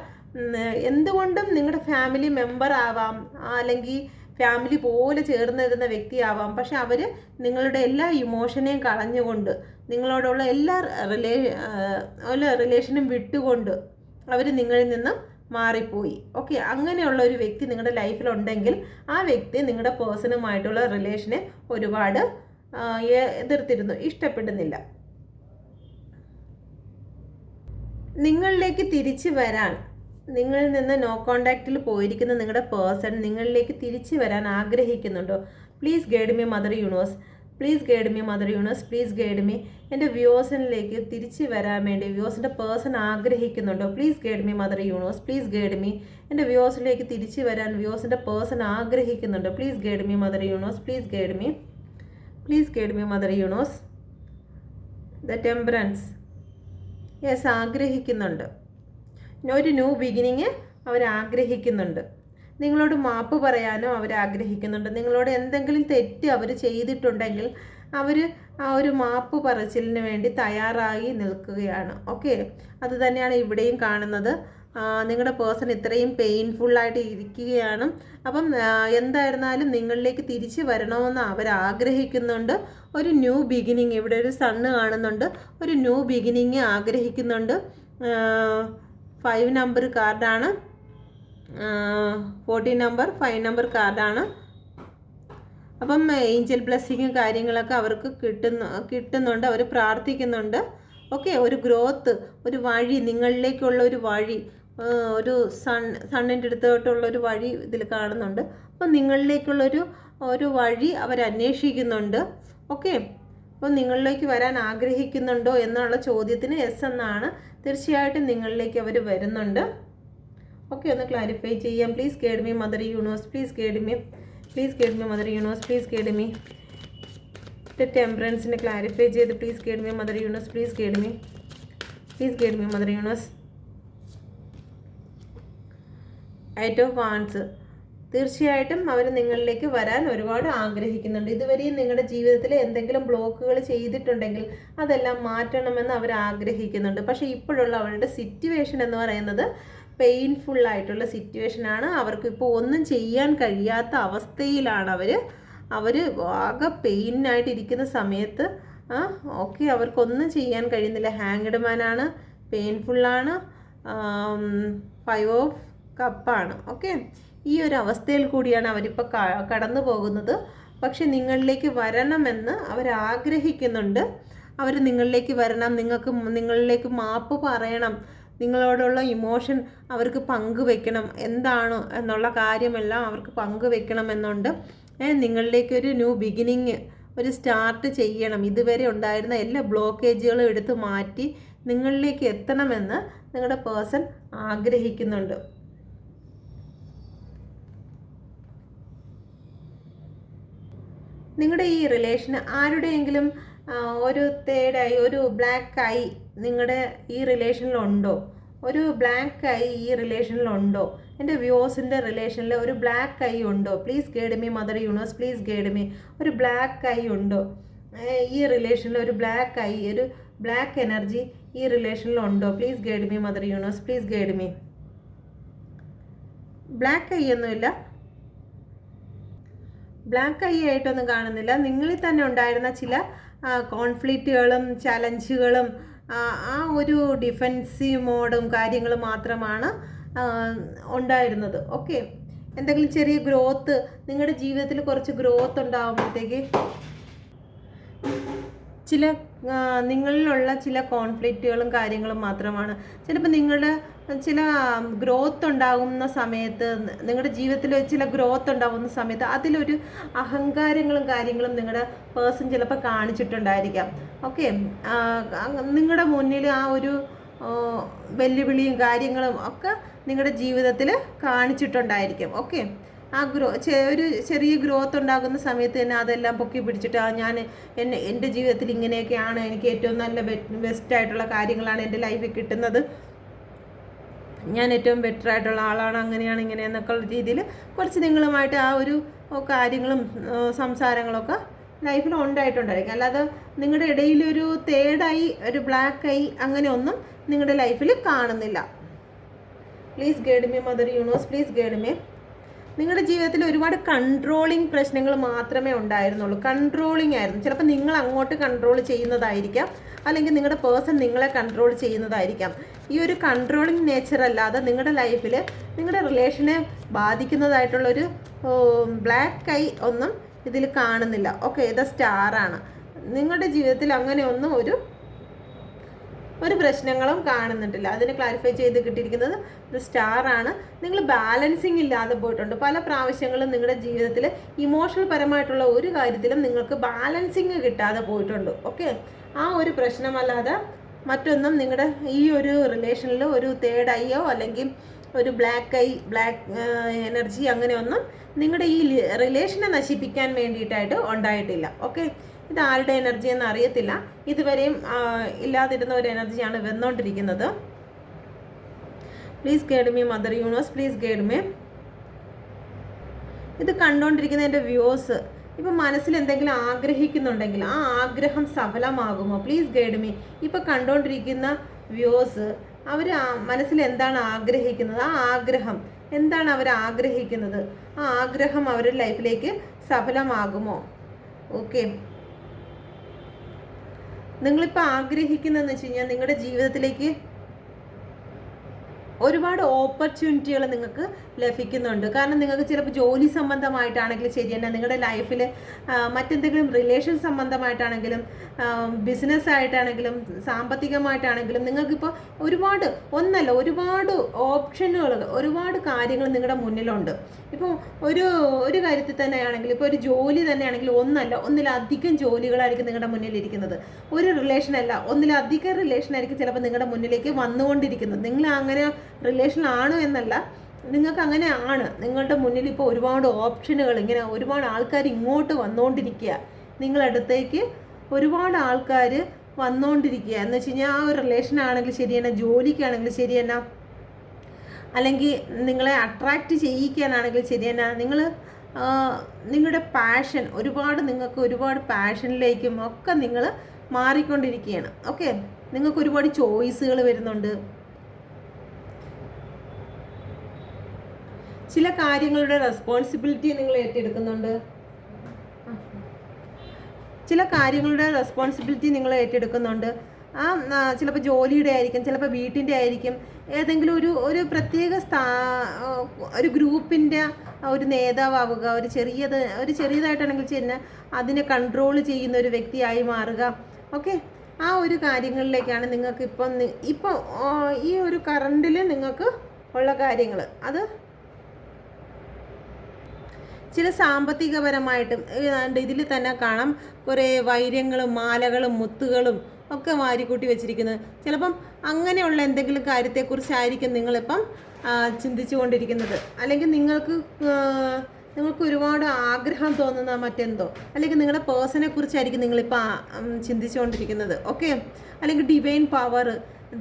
Speaker 1: എന്തുകൊണ്ടും നിങ്ങളുടെ ഫാമിലി മെമ്പർ ആവാം, അല്ലെങ്കിൽ ഫാമിലി പോലെ ചേർന്നിരുന്ന വ്യക്തിയാവാം. പക്ഷെ അവർ നിങ്ങളുടെ എല്ലാ ഇമോഷനെയും കളഞ്ഞുകൊണ്ട്, നിങ്ങളോടുള്ള എല്ലാ റിലേഷനും വിട്ടുകൊണ്ട് അവർ നിങ്ങളിൽ നിന്ന് മാറിപ്പോയി. ഓക്കെ, അങ്ങനെയുള്ള ഒരു വ്യക്തി നിങ്ങളുടെ ലൈഫിലുണ്ടെങ്കിൽ ആ വ്യക്തി നിങ്ങളുടെ പേഴ്സണുമായിട്ടുള്ള റിലേഷനെ ഒരുപാട് എതിർത്തിരുന്നു, ഇഷ്ടപ്പെടുന്നില്ല. നിങ്ങളിലേക്ക് തിരിച്ചു വരാൻ, നിങ്ങളിൽ നിന്ന് നോ കോണ്ടാക്റ്റിൽ പോയിരിക്കുന്ന നിങ്ങളുടെ പേഴ്സൺ നിങ്ങളിലേക്ക് തിരിച്ചു വരാൻ ആഗ്രഹിക്കുന്നുണ്ടോ? Please guide me mother universe, please guide me mother universe, please guide me. എൻ്റെ വ്യൂവേഴ്സിലേക്ക് തിരിച്ചു വരാൻ വേണ്ടി വ്യൂവേഴ്സിൻ്റെ പേഴ്സൺ ആഗ്രഹിക്കുന്നുണ്ടോ? Please guide me mother universe, please guide me. എൻ്റെ വ്യൂവേഴ്സിലേക്ക് തിരിച്ചു വരാൻ വ്യൂവേഴ്സിൻ്റെ പേഴ്സൺ ആഗ്രഹിക്കുന്നുണ്ടോ? Please guide me mother universe, please guide me, please guide me mother universe. The temperance, yes, ആഗ്രഹിക്കുന്നുണ്ട്. ഒരു ന്യൂ ബിഗിനിങ് അവർ ആഗ്രഹിക്കുന്നുണ്ട്. നിങ്ങളോട് മാപ്പ് പറയാനോ അവർ ആഗ്രഹിക്കുന്നുണ്ട്. നിങ്ങളോട് എന്തെങ്കിലും തെറ്റ് അവർ ചെയ്തിട്ടുണ്ടെങ്കിൽ അവർ ആ ഒരു മാപ്പ് പറച്ചിലിന് വേണ്ടി തയ്യാറായി നിൽക്കുകയാണ്. ഓക്കെ, അത് തന്നെയാണ് ഇവിടെയും കാണുന്നത്. നിങ്ങളുടെ പേഴ്സൺ ഇത്രയും പെയിൻഫുള്ളായിട്ട് ഇരിക്കുകയാണ്. അപ്പം എന്തായിരുന്നാലും നിങ്ങളിലേക്ക് തിരിച്ചു വരണമെന്ന് അവർ ആഗ്രഹിക്കുന്നുണ്ട്. ഒരു ന്യൂ ബിഗിനിങ്, ഇവിടെ ഒരു സണ്ണ് കാണുന്നുണ്ട്, ഒരു ന്യൂ ബിഗിനിങ് ആഗ്രഹിക്കുന്നുണ്ട്. 5 നമ്പർ കാർഡാണ്, 14 നമ്പർ, 5 നമ്പർ കാർഡാണ്. അപ്പം ഏഞ്ചൽ ബ്ലെസ്സിങ് കാര്യങ്ങളൊക്കെ അവർക്ക് കിട്ടുന്നുണ്ട്, അവർ പ്രാർത്ഥിക്കുന്നുണ്ട്. ഓക്കെ, ഒരു ഗ്രോത്ത്, ഒരു വഴി, നിങ്ങളിലേക്കുള്ള ഒരു വഴി, ഒരു സണ്ണിൻ്റെ അടുത്തോട്ടുള്ളൊരു വഴി ഇതിൽ കാണുന്നുണ്ട്. അപ്പം നിങ്ങളിലേക്കുള്ളൊരു വഴി അവർ അന്വേഷിക്കുന്നുണ്ട്. ഓക്കെ, അപ്പോൾ നിങ്ങളിലേക്ക് വരാൻ ആഗ്രഹിക്കുന്നുണ്ടോ എന്നുള്ള ചോദ്യത്തിന് യെസ് എന്നാണ്. തീർച്ചയായിട്ടും നിങ്ങളിലേക്ക് അവർ വരുന്നുണ്ട്. ഓക്കെ, ഒന്ന് ക്ലാരിഫൈ ചെയ്യാം. Please guide me mother universe, please guide me, please guide me mother universe, please guide me. ടെമ്പറൻസിനെ ക്ലാരിഫൈ ചെയ്ത് please guide me mother universe, please guide me, please guide me mother universe. 8 of wands, തീർച്ചയായിട്ടും അവർ നിങ്ങളിലേക്ക് വരാൻ ഒരുപാട് ആഗ്രഹിക്കുന്നുണ്ട്. ഇതുവരെയും നിങ്ങളുടെ ജീവിതത്തിൽ എന്തെങ്കിലും ബ്ലോക്കുകൾ ചെയ്തിട്ടുണ്ടെങ്കിൽ അതെല്ലാം മാറ്റണമെന്ന് അവർ ആഗ്രഹിക്കുന്നുണ്ട്. പക്ഷേ ഇപ്പോഴുള്ള അവരുടെ സിറ്റുവേഷൻ എന്ന് പറയുന്നത് പെയിൻഫുള്ളായിട്ടുള്ള സിറ്റുവേഷനാണ്. അവർക്ക് ഇപ്പോൾ ഒന്നും ചെയ്യാൻ കഴിയാത്ത അവസ്ഥയിലാണ് അവർ ആകെ പെയിനായിട്ടിരിക്കുന്ന സമയത്ത് ഓക്കെ, അവർക്കൊന്നും ചെയ്യാൻ കഴിയുന്നില്ല. ഹാങ്ഡ് മാനാണ്, പെയിൻഫുള്ളാണ്, 5 ഓഫ് കപ്പാണ്. ഓക്കെ, ഈ ഒരു അവസ്ഥയിൽ കൂടിയാണ് അവരിപ്പോൾ കടന്നു പോകുന്നത്. പക്ഷെ നിങ്ങളിലേക്ക് വരണമെന്ന് അവർ ആഗ്രഹിക്കുന്നുണ്ട്. അവർ നിങ്ങളിലേക്ക് വരണം, നിങ്ങളിലേക്ക് മാപ്പ് പറയണം, നിങ്ങളോടുള്ള ഇമോഷൻ അവർക്ക് പങ്കുവെക്കണം, എന്താണ് എന്നുള്ള കാര്യമെല്ലാം അവർക്ക് പങ്കുവെക്കണമെന്നുണ്ട്. നിങ്ങളിലേക്ക് ഒരു ന്യൂ ബിഗിനിങ്, ഒരു സ്റ്റാർട്ട് ചെയ്യണം. ഇതുവരെ ഉണ്ടായിരുന്ന എല്ലാ ബ്ലോക്കേജുകളും എടുത്ത് മാറ്റി നിങ്ങളിലേക്ക് എത്തണമെന്ന് നിങ്ങളുടെ പേഴ്സൺ ആഗ്രഹിക്കുന്നുണ്ട്. നിങ്ങളുടെ ഈ റിലേഷൻ ആരുടെയെങ്കിലും ഒരു തേർഡായി, ഒരു ബ്ലാക്ക് ആയി നിങ്ങളുടെ ഈ റിലേഷനിലുണ്ടോ? ഒരു ബ്ലാക്ക് ആയി ഈ റിലേഷനിലുണ്ടോ? എൻ്റെ വ്യൂസിൻ്റെ റിലേഷനിൽ ഒരു ബ്ലാക്ക് ഐ ഉണ്ടോ? Please guide me mother universe, please guide me. ഒരു ബ്ലാക്ക് ഐ ഉണ്ടോ ഈ റിലേഷനിൽ? ഒരു ബ്ലാക്ക് ഐ, ഒരു ബ്ലാക്ക് എനർജി ഈ റിലേഷനിലുണ്ടോ? Please guide me mother universe, please guide me. Black eye ഒന്നുമില്ല, ബ്ലാക്ക് ഐ ആയിട്ടൊന്നും കാണുന്നില്ല. നിങ്ങളിൽ തന്നെ ഉണ്ടായിരുന്ന ചില കോൺഫ്ലിക്റ്റുകളും ചലഞ്ചുകളും ആ ഒരു ഡിഫെൻസീവ് മോഡും കാര്യങ്ങളും മാത്രമാണ് ഉണ്ടായിരുന്നത്. ഓക്കെ, എന്തെങ്കിലും ചെറിയ ഗ്രോത്ത്, നിങ്ങളുടെ ജീവിതത്തിൽ കുറച്ച് ഗ്രോത്ത് ഉണ്ടാകുമ്പോഴത്തേക്ക് ചില നിങ്ങളിലുള്ള ചില കോൺഫ്ലിക്റ്റുകളും കാര്യങ്ങളും മാത്രമാണ്. ചിലപ്പോൾ നിങ്ങളുടെ ചില ഗ്രോത്ത് ഉണ്ടാകുന്ന സമയത്ത്, നിങ്ങളുടെ ജീവിതത്തിൽ ചില ഗ്രോത്ത് ഉണ്ടാകുന്ന സമയത്ത് അതിലൊരു അഹങ്കാരങ്ങളും കാര്യങ്ങളും നിങ്ങളുടെ പേഴ്സൺ ചിലപ്പോൾ കാണിച്ചിട്ടുണ്ടായിരിക്കാം. ഓക്കെ, നിങ്ങളുടെ മുന്നിൽ ആ ഒരു വെല്ലുവിളിയും കാര്യങ്ങളും ഒക്കെ നിങ്ങളുടെ ജീവിതത്തിൽ കാണിച്ചിട്ടുണ്ടായിരിക്കും. ഓക്കെ, ആ ഒരു ചെറിയ ഗ്രോത്ത് ഉണ്ടാകുന്ന സമയത്ത് തന്നെ അതെല്ലാം പൊക്കി പിടിച്ചിട്ട് എൻ്റെ ജീവിതത്തിൽ ഇങ്ങനെയൊക്കെയാണ്, എനിക്ക് ഏറ്റവും നല്ല ബെസ്റ്റായിട്ടുള്ള കാര്യങ്ങളാണ് എൻ്റെ ലൈഫിൽ കിട്ടുന്നത്, ഞാൻ ഏറ്റവും ബെറ്റർ ആയിട്ടുള്ള ആളാണ്, അങ്ങനെയാണ് ഇങ്ങനെയെന്നൊക്കെ ഉള്ള രീതിയിൽ കുറച്ച് നിങ്ങളുമായിട്ട് ആ ഒരു കാര്യങ്ങളും സംസാരങ്ങളൊക്കെ ലൈഫിൽ ഉണ്ടായിട്ടുണ്ടായിരിക്കും. അല്ലാതെ നിങ്ങളുടെ ഇടയിലൊരു തേർഡായി, ഒരു ബ്ലാക്ക് ആയി അങ്ങനെ ഒന്നും നിങ്ങളുടെ ലൈഫിൽ കാണുന്നില്ല. Please guide me mother universe, please guide me. നിങ്ങളുടെ ജീവിതത്തിൽ ഒരുപാട് കൺട്രോളിങ് പ്രശ്നങ്ങൾ മാത്രമേ ഉണ്ടായിരുന്നുള്ളൂ. കൺട്രോളിങ് ആയിരുന്നു. ചിലപ്പോൾ നിങ്ങൾ അങ്ങോട്ട് കൺട്രോൾ ചെയ്യുന്നതായിരിക്കാം, അല്ലെങ്കിൽ നിങ്ങളുടെ പേഴ്സൺ നിങ്ങളെ കൺട്രോൾ ചെയ്യുന്നതായിരിക്കാം. ഈ ഒരു കൺട്രോളിങ് നേച്ചർ അല്ലാതെ നിങ്ങളുടെ ലൈഫിൽ നിങ്ങളുടെ റിലേഷനെ ബാധിക്കുന്നതായിട്ടുള്ളൊരു ബ്ലാക്ക് ഐ ഒന്നും ഇതിൽ കാണുന്നില്ല. ഓക്കെ, ഇത് സ്റ്റാറാണ്. നിങ്ങളുടെ ജീവിതത്തിൽ അങ്ങനെ ഒന്നും ഒരു പ്രശ്നങ്ങളും കാണുന്നുണ്ടില്ല. അതിന് ക്ലാരിഫൈ ചെയ്ത് കിട്ടിയിരിക്കുന്നത് ഇത് സ്റ്റാറാണ്. നിങ്ങൾ ബാലൻസിങ് ഇല്ലാതെ പോയിട്ടുണ്ട്. പല പ്രാവശ്യങ്ങളും നിങ്ങളുടെ ജീവിതത്തിൽ ഇമോഷണൽ പരമായിട്ടുള്ള ഒരു കാര്യത്തിലും നിങ്ങൾക്ക് ബാലൻസിങ് കിട്ടാതെ പോയിട്ടുണ്ട്. ഓക്കെ, ആ ഒരു പ്രശ്നമല്ലാതെ മറ്റൊന്നും നിങ്ങളുടെ ഈ ഒരു റിലേഷനിൽ ഒരു തേർഡ് ഐയോ അല്ലെങ്കിൽ ഒരു ബ്ലാക്ക് എനർജി അങ്ങനെയൊന്നും നിങ്ങളുടെ ഈ റിലേഷനെ നശിപ്പിക്കാൻ വേണ്ടിയിട്ടായിട്ട് ഉണ്ടായിട്ടില്ല. ഓക്കെ, ഇത് ആരുടെ എനർജി എന്ന് അറിയത്തില്ല. ഇതുവരെയും ഇല്ലാതിരുന്ന ഒരു എനർജിയാണ് വന്നുകൊണ്ടിരിക്കുന്നത്. Please guide me mother universe, please guide me. ഇത് കണ്ടുകൊണ്ടിരിക്കുന്ന എൻ്റെ വ്യൂസ് ഇപ്പം മനസ്സിൽ എന്തെങ്കിലും ആഗ്രഹിക്കുന്നുണ്ടെങ്കിൽ ആ ആഗ്രഹം സഫലമാകുമോ? Please guide me. ഇപ്പം കണ്ടുകൊണ്ടിരിക്കുന്ന വ്യൂസ് അവർ മനസ്സിൽ എന്താണ് ആഗ്രഹിക്കുന്നത്, ആ ആഗ്രഹം എന്താണ് അവർ ആഗ്രഹിക്കുന്നത്, ആ ആഗ്രഹം അവരുടെ ലൈഫിലേക്ക് സഫലമാകുമോ? ഓക്കെ, നിങ്ങളിപ്പോൾ ആഗ്രഹിക്കുന്നതെന്ന് വെച്ച് കഴിഞ്ഞാൽ നിങ്ങളുടെ ജീവിതത്തിലേക്ക് ഒരുപാട് ഓപ്പർച്യൂണിറ്റികൾ നിങ്ങൾക്ക് ലഭിക്കുന്നുണ്ട്. കാരണം നിങ്ങൾക്ക് ചിലപ്പോൾ ജോലി സംബന്ധമായിട്ടാണെങ്കിലും ശരി തന്നെ, നിങ്ങളുടെ ലൈഫിൽ മറ്റെന്തെങ്കിലും റിലേഷൻ സംബന്ധമായിട്ടാണെങ്കിലും ബിസിനസ്സായിട്ടാണെങ്കിലും സാമ്പത്തികമായിട്ടാണെങ്കിലും നിങ്ങൾക്കിപ്പോൾ ഒരുപാട് ഓപ്ഷനുകൾ, ഒരുപാട് കാര്യങ്ങൾ നിങ്ങളുടെ മുന്നിലുണ്ട്. ഇപ്പോൾ ഒരു കാര്യത്തിൽ തന്നെയാണെങ്കിൽ, ഇപ്പോൾ ഒരു ജോലി തന്നെയാണെങ്കിൽ ഒന്നിലധികം ജോലികളായിരിക്കും നിങ്ങളുടെ മുന്നിലിരിക്കുന്നത്. ഒരു റിലേഷനല്ല, ഒന്നിലധികം റിലേഷനായിരിക്കും ചിലപ്പോൾ നിങ്ങളുടെ മുന്നിലേക്ക് വന്നുകൊണ്ടിരിക്കുന്നത്. നിങ്ങൾ അങ്ങനെ റിലേഷനാണോ എന്നല്ല, നിങ്ങൾക്ക് അങ്ങനെ ആണ്. നിങ്ങളുടെ മുന്നിൽ ഇപ്പോൾ ഒരുപാട് ഓപ്ഷനുകൾ, ഇങ്ങനെ ഒരുപാട് ആൾക്കാർ ഇങ്ങോട്ട് വന്നുകൊണ്ടിരിക്കുക, നിങ്ങളടുത്തേക്ക് ഒരുപാട് ആൾക്കാർ വന്നുകൊണ്ടിരിക്കുക. എന്ന് വെച്ച് കഴിഞ്ഞാൽ ആ ഒരു റിലേഷനാണെങ്കിൽ ശരി തന്നെ, ജോലിക്കാണെങ്കിൽ ശരി തന്നെ, അല്ലെങ്കിൽ നിങ്ങളെ അട്രാക്റ്റ് ചെയ്യിക്കാനാണെങ്കിൽ ശരി തന്നെ, നിങ്ങളുടെ പാഷൻ നിങ്ങൾക്ക് ഒരുപാട് പാഷനിലേക്കും ഒക്കെ നിങ്ങൾ മാറിക്കൊണ്ടിരിക്കുകയാണ്. ഓക്കെ, നിങ്ങൾക്ക് ഒരുപാട് ചോയ്സുകൾ വരുന്നുണ്ട്. ചില കാര്യങ്ങളുടെ റെസ്പോൺസിബിലിറ്റി നിങ്ങൾ ഏറ്റെടുക്കുന്നുണ്ട്. ചിലപ്പോൾ ജോലിയുടെ ആയിരിക്കും, ചിലപ്പോൾ വീട്ടിൻ്റെ ആയിരിക്കും, ഏതെങ്കിലും ഒരു പ്രത്യേക ഒരു ഗ്രൂപ്പിൻ്റെ ഒരു നേതാവുക, ഒരു ചെറിയതായിട്ടാണെങ്കിൽ തന്നെ അതിനെ കൺട്രോൾ ചെയ്യുന്ന ഒരു വ്യക്തിയായി മാറുക. ഓക്കെ, ആ ഒരു കാര്യങ്ങളിലേക്കാണ് നിങ്ങൾക്ക് ഇപ്പോൾ ഈ ഒരു കറണ്ടിൽ നിങ്ങൾക്ക് ഉള്ള കാര്യങ്ങൾ. അത് ചില സാമ്പത്തികപരമായിട്ടും ഇതിൽ തന്നെ കാണാം കുറേ വൈര്യങ്ങളും മാലകളും മുത്തുകളും ഒക്കെ വാരിക്കൂട്ടി വെച്ചിരിക്കുന്നത്. ചിലപ്പം അങ്ങനെയുള്ള എന്തെങ്കിലും കാര്യത്തെക്കുറിച്ചായിരിക്കും നിങ്ങളിപ്പം ചിന്തിച്ചു കൊണ്ടിരിക്കുന്നത്. അല്ലെങ്കിൽ നിങ്ങൾക്ക് ഒരുപാട് ആഗ്രഹം തോന്നുന്ന മറ്റെന്തോ, അല്ലെങ്കിൽ നിങ്ങളുടെ പേഴ്സണെ കുറിച്ചായിരിക്കും നിങ്ങളിപ്പോൾ ചിന്തിച്ചുകൊണ്ടിരിക്കുന്നത്. ഓക്കെ, അല്ലെങ്കിൽ ഡിവൈൻ പവർ,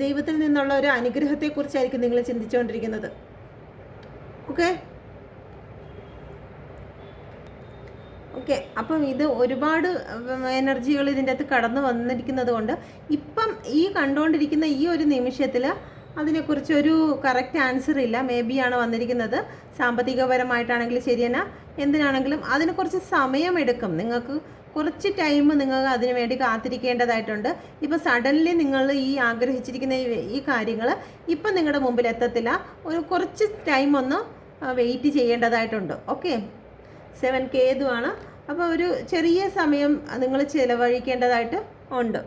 Speaker 1: ദൈവത്തിൽ നിന്നുള്ള ഒരു അനുഗ്രഹത്തെക്കുറിച്ചായിരിക്കും നിങ്ങൾ ചിന്തിച്ചുകൊണ്ടിരിക്കുന്നത്. ഓക്കെ ഓക്കെ അപ്പം ഇത് ഒരുപാട് എനർജികൾ ഇതിൻ്റെ അകത്ത് കടന്നു വന്നിരിക്കുന്നത് കൊണ്ട് ഇപ്പം ഈ കണ്ടുകൊണ്ടിരിക്കുന്ന ഈ ഒരു നിമിഷത്തിൽ അതിനെക്കുറിച്ചൊരു കറക്റ്റ് ആൻസർ ഇല്ല. മേ ബി ആണ് വന്നിരിക്കുന്നത്. സാമ്പത്തികപരമായിട്ടാണെങ്കിലും ശരിയെന്നാ എന്തിനാണെങ്കിലും അതിന് കുറച്ച് സമയമെടുക്കും. നിങ്ങൾക്ക് കുറച്ച് ടൈം നിങ്ങൾ അതിനു വേണ്ടി കാത്തിരിക്കേണ്ടതായിട്ടുണ്ട്. ഇപ്പോൾ സഡൻലി നിങ്ങൾ ഈ ആഗ്രഹിച്ചിരിക്കുന്ന ഈ കാര്യങ്ങൾ ഇപ്പം നിങ്ങളുടെ മുമ്പിൽ എത്തത്തില്ല. കുറച്ച് ടൈം ഒന്ന് വെയിറ്റ് ചെയ്യേണ്ടതായിട്ടുണ്ട്. ഓക്കെ, 7 കേതുവാണ്. അപ്പോൾ ഒരു ചെറിയ സമയം നിങ്ങൾ ചിലവഴിക്കേണ്ടതായിട്ട് ഉണ്ട്.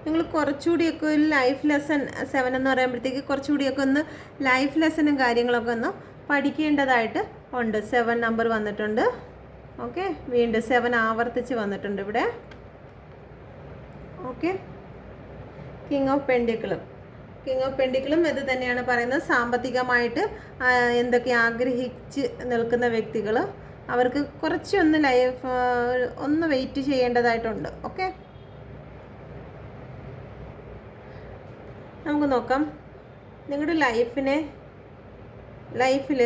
Speaker 1: നിങ്ങൾ കുറച്ചുകൂടിയൊക്കെ ഒരു ലൈഫ് ലെസൺ 7 എന്ന് പറയുമ്പോഴത്തേക്ക് കുറച്ചുകൂടിയൊക്കെ ഒന്ന് ലൈഫ് ലെസണും കാര്യങ്ങളൊക്കെ ഒന്ന് പഠിക്കേണ്ടതായിട്ട് ഉണ്ട്. 7 നമ്പർ വന്നിട്ടുണ്ട്. ഓക്കെ, വീണ്ടും 7 ആവർത്തിച്ച് വന്നിട്ടുണ്ട് ഇവിടെ. ഓക്കെ, കിങ് ഓഫ് പെൻഡിക്കിളും ഇത് തന്നെയാണ് പറയുന്നത്. സാമ്പത്തികമായിട്ട് എന്തൊക്കെ ആഗ്രഹിച്ച് നിൽക്കുന്ന വ്യക്തികൾ അവർക്ക് കുറച്ചൊന്ന് ഒന്ന് വെയിറ്റ് ചെയ്യേണ്ടതായിട്ടുണ്ട്. ഓക്കെ, നമുക്ക് നോക്കാം. നിങ്ങളുടെ ലൈഫിൽ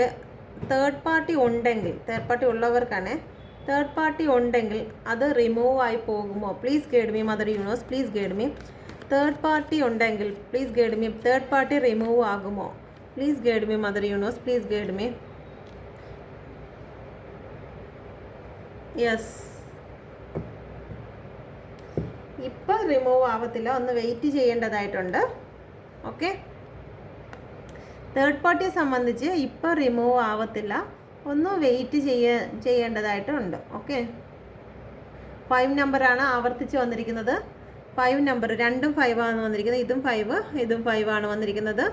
Speaker 1: തേർഡ് പാർട്ടി ഉള്ളവർക്കാണ്. തേർഡ് പാർട്ടി ഉണ്ടെങ്കിൽ അത് റിമൂവ് ആയി പോകുമോ? Please guide me mother universe, please guide me. Third party ഉണ്ടെങ്കിൽ please guide me. Third party remove ആകുമോ? Please guide me mother universe, please guide me. Yes, ഇപ്പം റിമൂവ് ആവത്തില്ല, ഒന്ന് വെയിറ്റ് ചെയ്യേണ്ടതായിട്ടുണ്ട്. ഓക്കെ, തേർഡ് പാർട്ടിയെ സംബന്ധിച്ച് ഇപ്പം റിമൂവ് ആവത്തില്ല, ഒന്ന് വെയിറ്റ് ചെയ്യേണ്ടതായിട്ടുണ്ട്. ഓക്കെ, 5 നമ്പറാണ് ആവർത്തിച്ച് വന്നിരിക്കുന്നത്. 5 നമ്പർ, രണ്ടും 5 ആണ് വന്നിരിക്കുന്നത്. ഇതും 5 ആണ് വന്നിരിക്കുന്നത്.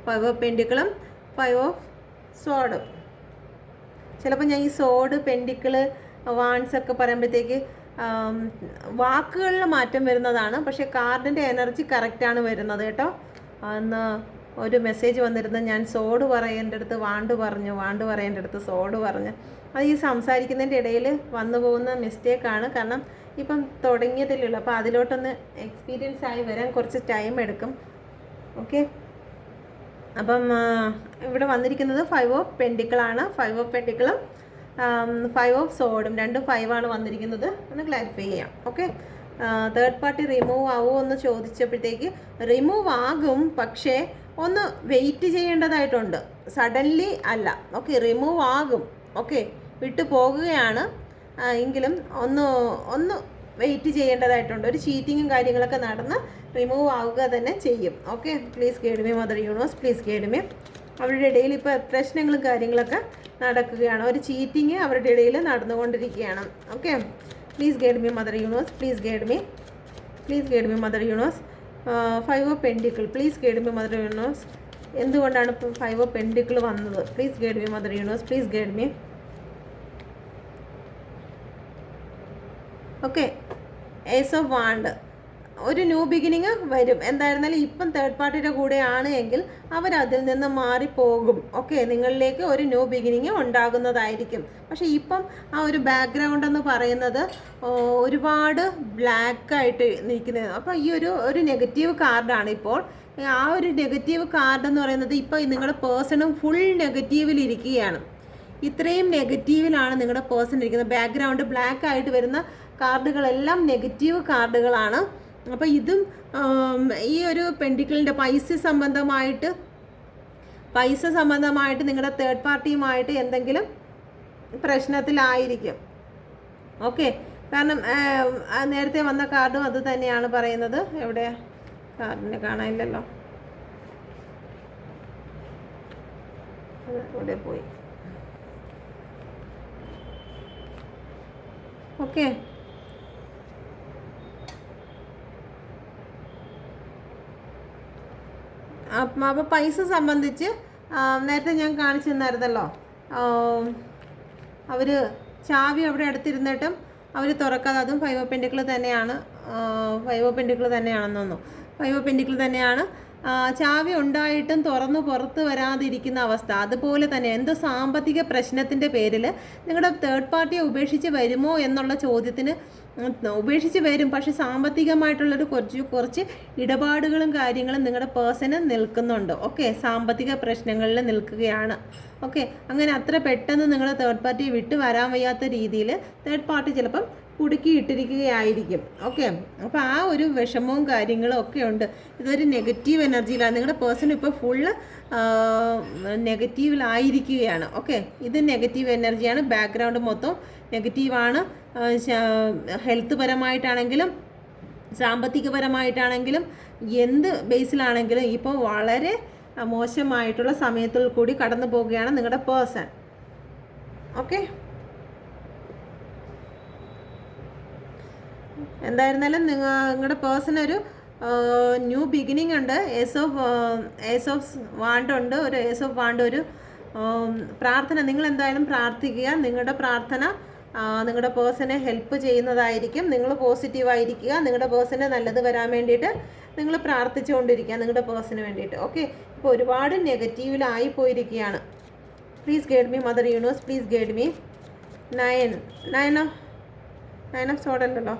Speaker 1: 5 ഓഫ് പെൻഡിക്കിളും 5 ഓഫ് സോഡും. ചിലപ്പോൾ ഞാൻ ഈ സോഡ്, പെൻഡിക്കിള്, വാൺസ് ഒക്കെ പറയുമ്പോഴത്തേക്ക് വാക്കുകളിൽ മാറ്റം വരുന്നതാണ്. പക്ഷേ കാർഡിൻ്റെ എനർജി കറക്റ്റാണ് വരുന്നത് കേട്ടോ. അന്ന് ഒരു മെസ്സേജ് വന്നിരുന്നു, ഞാൻ സോഡ് പറയേണ്ടടുത്ത് വാണ്ട് പറഞ്ഞു, വാണ്ട് പറയേണ്ടടുത്ത് സോഡ് പറഞ്ഞു. അത് ഈ സംസാരിക്കുന്നതിൻ്റെ ഇടയിൽ വന്നു പോകുന്ന മിസ്റ്റേക്കാണ്. കാരണം ഇപ്പം തുടങ്ങിയതിലുള്ളൂ. അപ്പോൾ അതിലോട്ടൊന്ന് എക്സ്പീരിയൻസ് ആയി വരാൻ കുറച്ച് ടൈം എടുക്കും. ഓക്കെ, അപ്പം ഇവിടെ വന്നിരിക്കുന്നത് 5 ഓഫ് പെൻഡിക്കിളാണ്. 5 ഓഫ് പെൻഡിക്കിളും 5 ഓഫ് സോഡും, രണ്ടും 5 ആണ് വന്നിരിക്കുന്നത്. ഒന്ന് ക്ലാരിഫൈ ചെയ്യാം. ഓക്കെ, തേർഡ് പാർട്ടി റിമൂവ് ആവുമോ എന്ന് ചോദിച്ചപ്പോഴത്തേക്ക് റിമൂവ് ആകും, പക്ഷേ ഒന്ന് വെയിറ്റ് ചെയ്യേണ്ടതായിട്ടുണ്ട്. സഡൻലി അല്ല. ഓക്കെ, റിമൂവ് ആകും. ഓക്കെ, വിട്ടു പോകുകയാണ് എങ്കിലും ഒന്ന് വെയിറ്റ് ചെയ്യേണ്ടതായിട്ടുണ്ട്. ഒരു ചീറ്റിങ്ങും കാര്യങ്ങളൊക്കെ നടന്ന് റിമൂവ് ആവുക തന്നെ ചെയ്യും. Okay, please guide me mother universe, please guide me. അവരുടെ ഇടയിൽ ഇപ്പോൾ പ്രശ്നങ്ങളും കാര്യങ്ങളൊക്കെ നടക്കുകയാണ്. ഒരു ചീറ്റിങ് അവരുടെ ഇടയിൽ നടന്നുകൊണ്ടിരിക്കുകയാണ്. Okay, please guide me mother universe, please guide me, please guide me mother universe. 5 of pentacle, please guide me mother universe. എന്തുകൊണ്ടാണ് ഇപ്പോൾ 5 ഓഫ് പെൻഡിക്കിൾ വന്നത്? Please guide me mother universe, please guide me. Okay, ace of wand, ഒരു new beginning വരും. എന്തായിരുന്നാലും ഇപ്പം third പാർട്ടിയുടെ കൂടെയാണ് എങ്കിൽ അവരതിൽ നിന്ന് മാറിപ്പോകും. ഓക്കെ, നിങ്ങളിലേക്ക് ഒരു ന്യൂ ബിഗിനിങ് ഉണ്ടാകുന്നതായിരിക്കും. പക്ഷേ ഇപ്പം ആ ഒരു ബാക്ക്ഗ്രൗണ്ട് എന്ന് പറയുന്നത് ഒരുപാട് ബ്ലാക്കായിട്ട് നിൽക്കുന്നത്. അപ്പോൾ ഈ ഒരു നെഗറ്റീവ് കാർഡാണ് ഇപ്പോൾ. ആ ഒരു നെഗറ്റീവ് കാർഡ് എന്ന് പറയുന്നത് ഇപ്പോൾ നിങ്ങളുടെ പേഴ്സണും ഫുൾ നെഗറ്റീവിലിരിക്കുകയാണ്. ഇത്രയും നെഗറ്റീവിലാണ് നിങ്ങളുടെ പേഴ്സൺ ഇരിക്കുന്നത്. ബാക്ക്ഗ്രൗണ്ട് ബ്ലാക്ക് ആയിട്ട് വരുന്ന കാർഡുകളെല്ലാം നെഗറ്റീവ് കാർഡുകളാണ്. അപ്പോൾ ഇതും ഈ ഒരു പെൻഡിക്കിളിൻ്റെ പൈസ സംബന്ധമായിട്ട് നിങ്ങളുടെ തേർഡ് പാർട്ടിയുമായിട്ട് എന്തെങ്കിലും പ്രശ്നത്തിലായിരിക്കും. ഓക്കെ, കാരണം നേരത്തെ വന്ന കാർഡും അത് തന്നെയാണ് പറയുന്നത്. എവിടെ കാർഡിനെ കാണാനില്ലല്ലോ, ഇവിടെ പോയി. ഓക്കെ, അപ്പോൾ പൈസ സംബന്ധിച്ച് നേരത്തെ ഞാൻ കാണിച്ചു തന്നായിരുന്നല്ലോ. അവർ ചാവി അവിടെ എടുത്തിരുന്നിട്ടും അവർ തുറക്കാതെ, അതും 5 ഓഫ് പെൻഡിക്കിൾ തന്നെയാണ് ഫൈവ് ഓഫ് പെൻറ്റിക്കിൾ തന്നെയാണെന്ന് തോന്നുന്നു. ഫൈവ് ഓഫ് പെൻറ്റിക്കിൾ തന്നെയാണ്. ചാവി ഉണ്ടായിട്ടും തുറന്ന് പുറത്ത് വരാതിരിക്കുന്ന അവസ്ഥ. അതുപോലെ തന്നെ എന്തോ സാമ്പത്തിക പ്രശ്നത്തിൻ്റെ പേരിൽ നിങ്ങളുടെ തേർഡ് പാർട്ടിയെ ഉപേക്ഷിച്ച് വരുമോ എന്നുള്ള ചോദ്യത്തിന് ഉപേക്ഷിച്ച് വരും, പക്ഷേ സാമ്പത്തികമായിട്ടുള്ളൊരു കുറച്ച് ഇടപാടുകളും കാര്യങ്ങളും നിങ്ങളുടെ പേഴ്സണ് നിൽക്കുന്നുണ്ട്. ഓക്കെ, സാമ്പത്തിക പ്രശ്നങ്ങളിൽ നിൽക്കുകയാണ്. ഓക്കെ, അങ്ങനെ അത്ര പെട്ടെന്ന് നിങ്ങൾ തേർഡ് പാർട്ടിയെ വിട്ട് വരാൻ വയ്യാത്ത രീതിയിൽ തേർഡ് പാർട്ടി ചിലപ്പം കുടുക്കിയിട്ടിരിക്കുകയായിരിക്കും. ഓക്കെ, അപ്പോൾ ആ ഒരു വിഷമവും കാര്യങ്ങളും ഒക്കെ ഉണ്ട്. ഇതൊരു നെഗറ്റീവ് എനർജിയിലാണ്. നിങ്ങളുടെ പേഴ്സൺ ഇപ്പോൾ ഫുള്ള് നെഗറ്റീവിലായിരിക്കുകയാണ്. ഓക്കെ, ഇത് നെഗറ്റീവ് എനർജിയാണ്. ബാക്ക്ഗ്രൗണ്ട് മൊത്തം നെഗറ്റീവാണ്. ഹെൽത്ത് പരമായിട്ടാണെങ്കിലും സാമ്പത്തികപരമായിട്ടാണെങ്കിലും എന്ത് ബേസിലാണെങ്കിലും ഇപ്പോൾ വളരെ മോശമായിട്ടുള്ള സമയത്തിൽ കൂടി കടന്നു പോവുകയാണ് നിങ്ങളുടെ പേഴ്സൺ. ഓക്കെ, എന്തായിരുന്നാലും നിങ്ങളുടെ പേഴ്സൺ ഒരു ന്യൂ ബിഗിനിങ് ഉണ്ട്. ഏസ് ഓഫ് വാണ്ട് ഉണ്ട്. ഒരു ഏസ് ഓഫ് വാണ്ട്, ഒരു പ്രാർത്ഥന. നിങ്ങൾ എന്തായാലും പ്രാർത്ഥിക്കുക. നിങ്ങളുടെ പ്രാർത്ഥന നിങ്ങളുടെ പേഴ്സണെ ഹെൽപ്പ് ചെയ്യുന്നതായിരിക്കും. നിങ്ങൾ പോസിറ്റീവായിരിക്കുക. നിങ്ങളുടെ പേഴ്സണെ നല്ലത് വരാൻ വേണ്ടിയിട്ട് നിങ്ങൾ പ്രാർത്ഥിച്ചുകൊണ്ടിരിക്കുക നിങ്ങളുടെ പേഴ്സണിന് വേണ്ടിയിട്ട്. ഓക്കെ, ഇപ്പോൾ ഒരുപാട് നെഗറ്റീവിലായി പോയിരിക്കുകയാണ്. Please guide me mother universe, please guide me. Nine of സോഡ് അല്ലല്ലോ,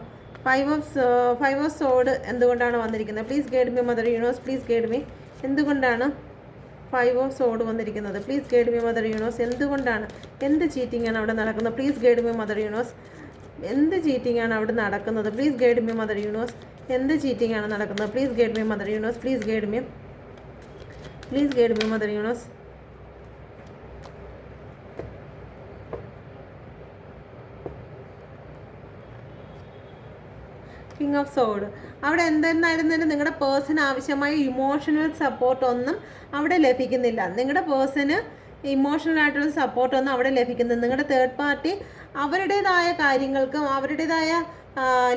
Speaker 1: ഫൈവ് ഓഫ് സോഡ് എന്തുകൊണ്ടാണ് വന്നിരിക്കുന്നത്? Please guide me mother universe, please guide me. എന്തുകൊണ്ടാണ് ഫൈവ് ഓഫ് സോഡ് വന്നിരിക്കുന്നത്? Please guide me mother universe. എന്തുകൊണ്ടാണ്? എന്ത് ചീറ്റിംഗ് ആണ് അവിടെ നടക്കുന്നത്? Please guide me mother universe. എന്ത് ചീറ്റിംഗ് ആണ് അവിടെ നടക്കുന്നത്? Please guide me mother universe. എന്ത് ചീറ്റിംഗ് ആണ് നടക്കുന്നത്? Please guide me mother universe, please guide me. Please guide me mother universe. King of സോഡ്. അവിടെ എന്തെന്നായിരുന്നാലും നിങ്ങളുടെ പേഴ്സൺ ആവശ്യമായ ഇമോഷണൽ സപ്പോർട്ടൊന്നും അവിടെ ലഭിക്കുന്നില്ല. നിങ്ങളുടെ പേഴ്സണ് ഇമോഷണൽ ആയിട്ടുള്ള സപ്പോർട്ടൊന്നും അവിടെ ലഭിക്കുന്നില്ല. നിങ്ങളുടെ തേർഡ് പാർട്ടി അവരുടേതായ കാര്യങ്ങൾക്കും അവരുടേതായ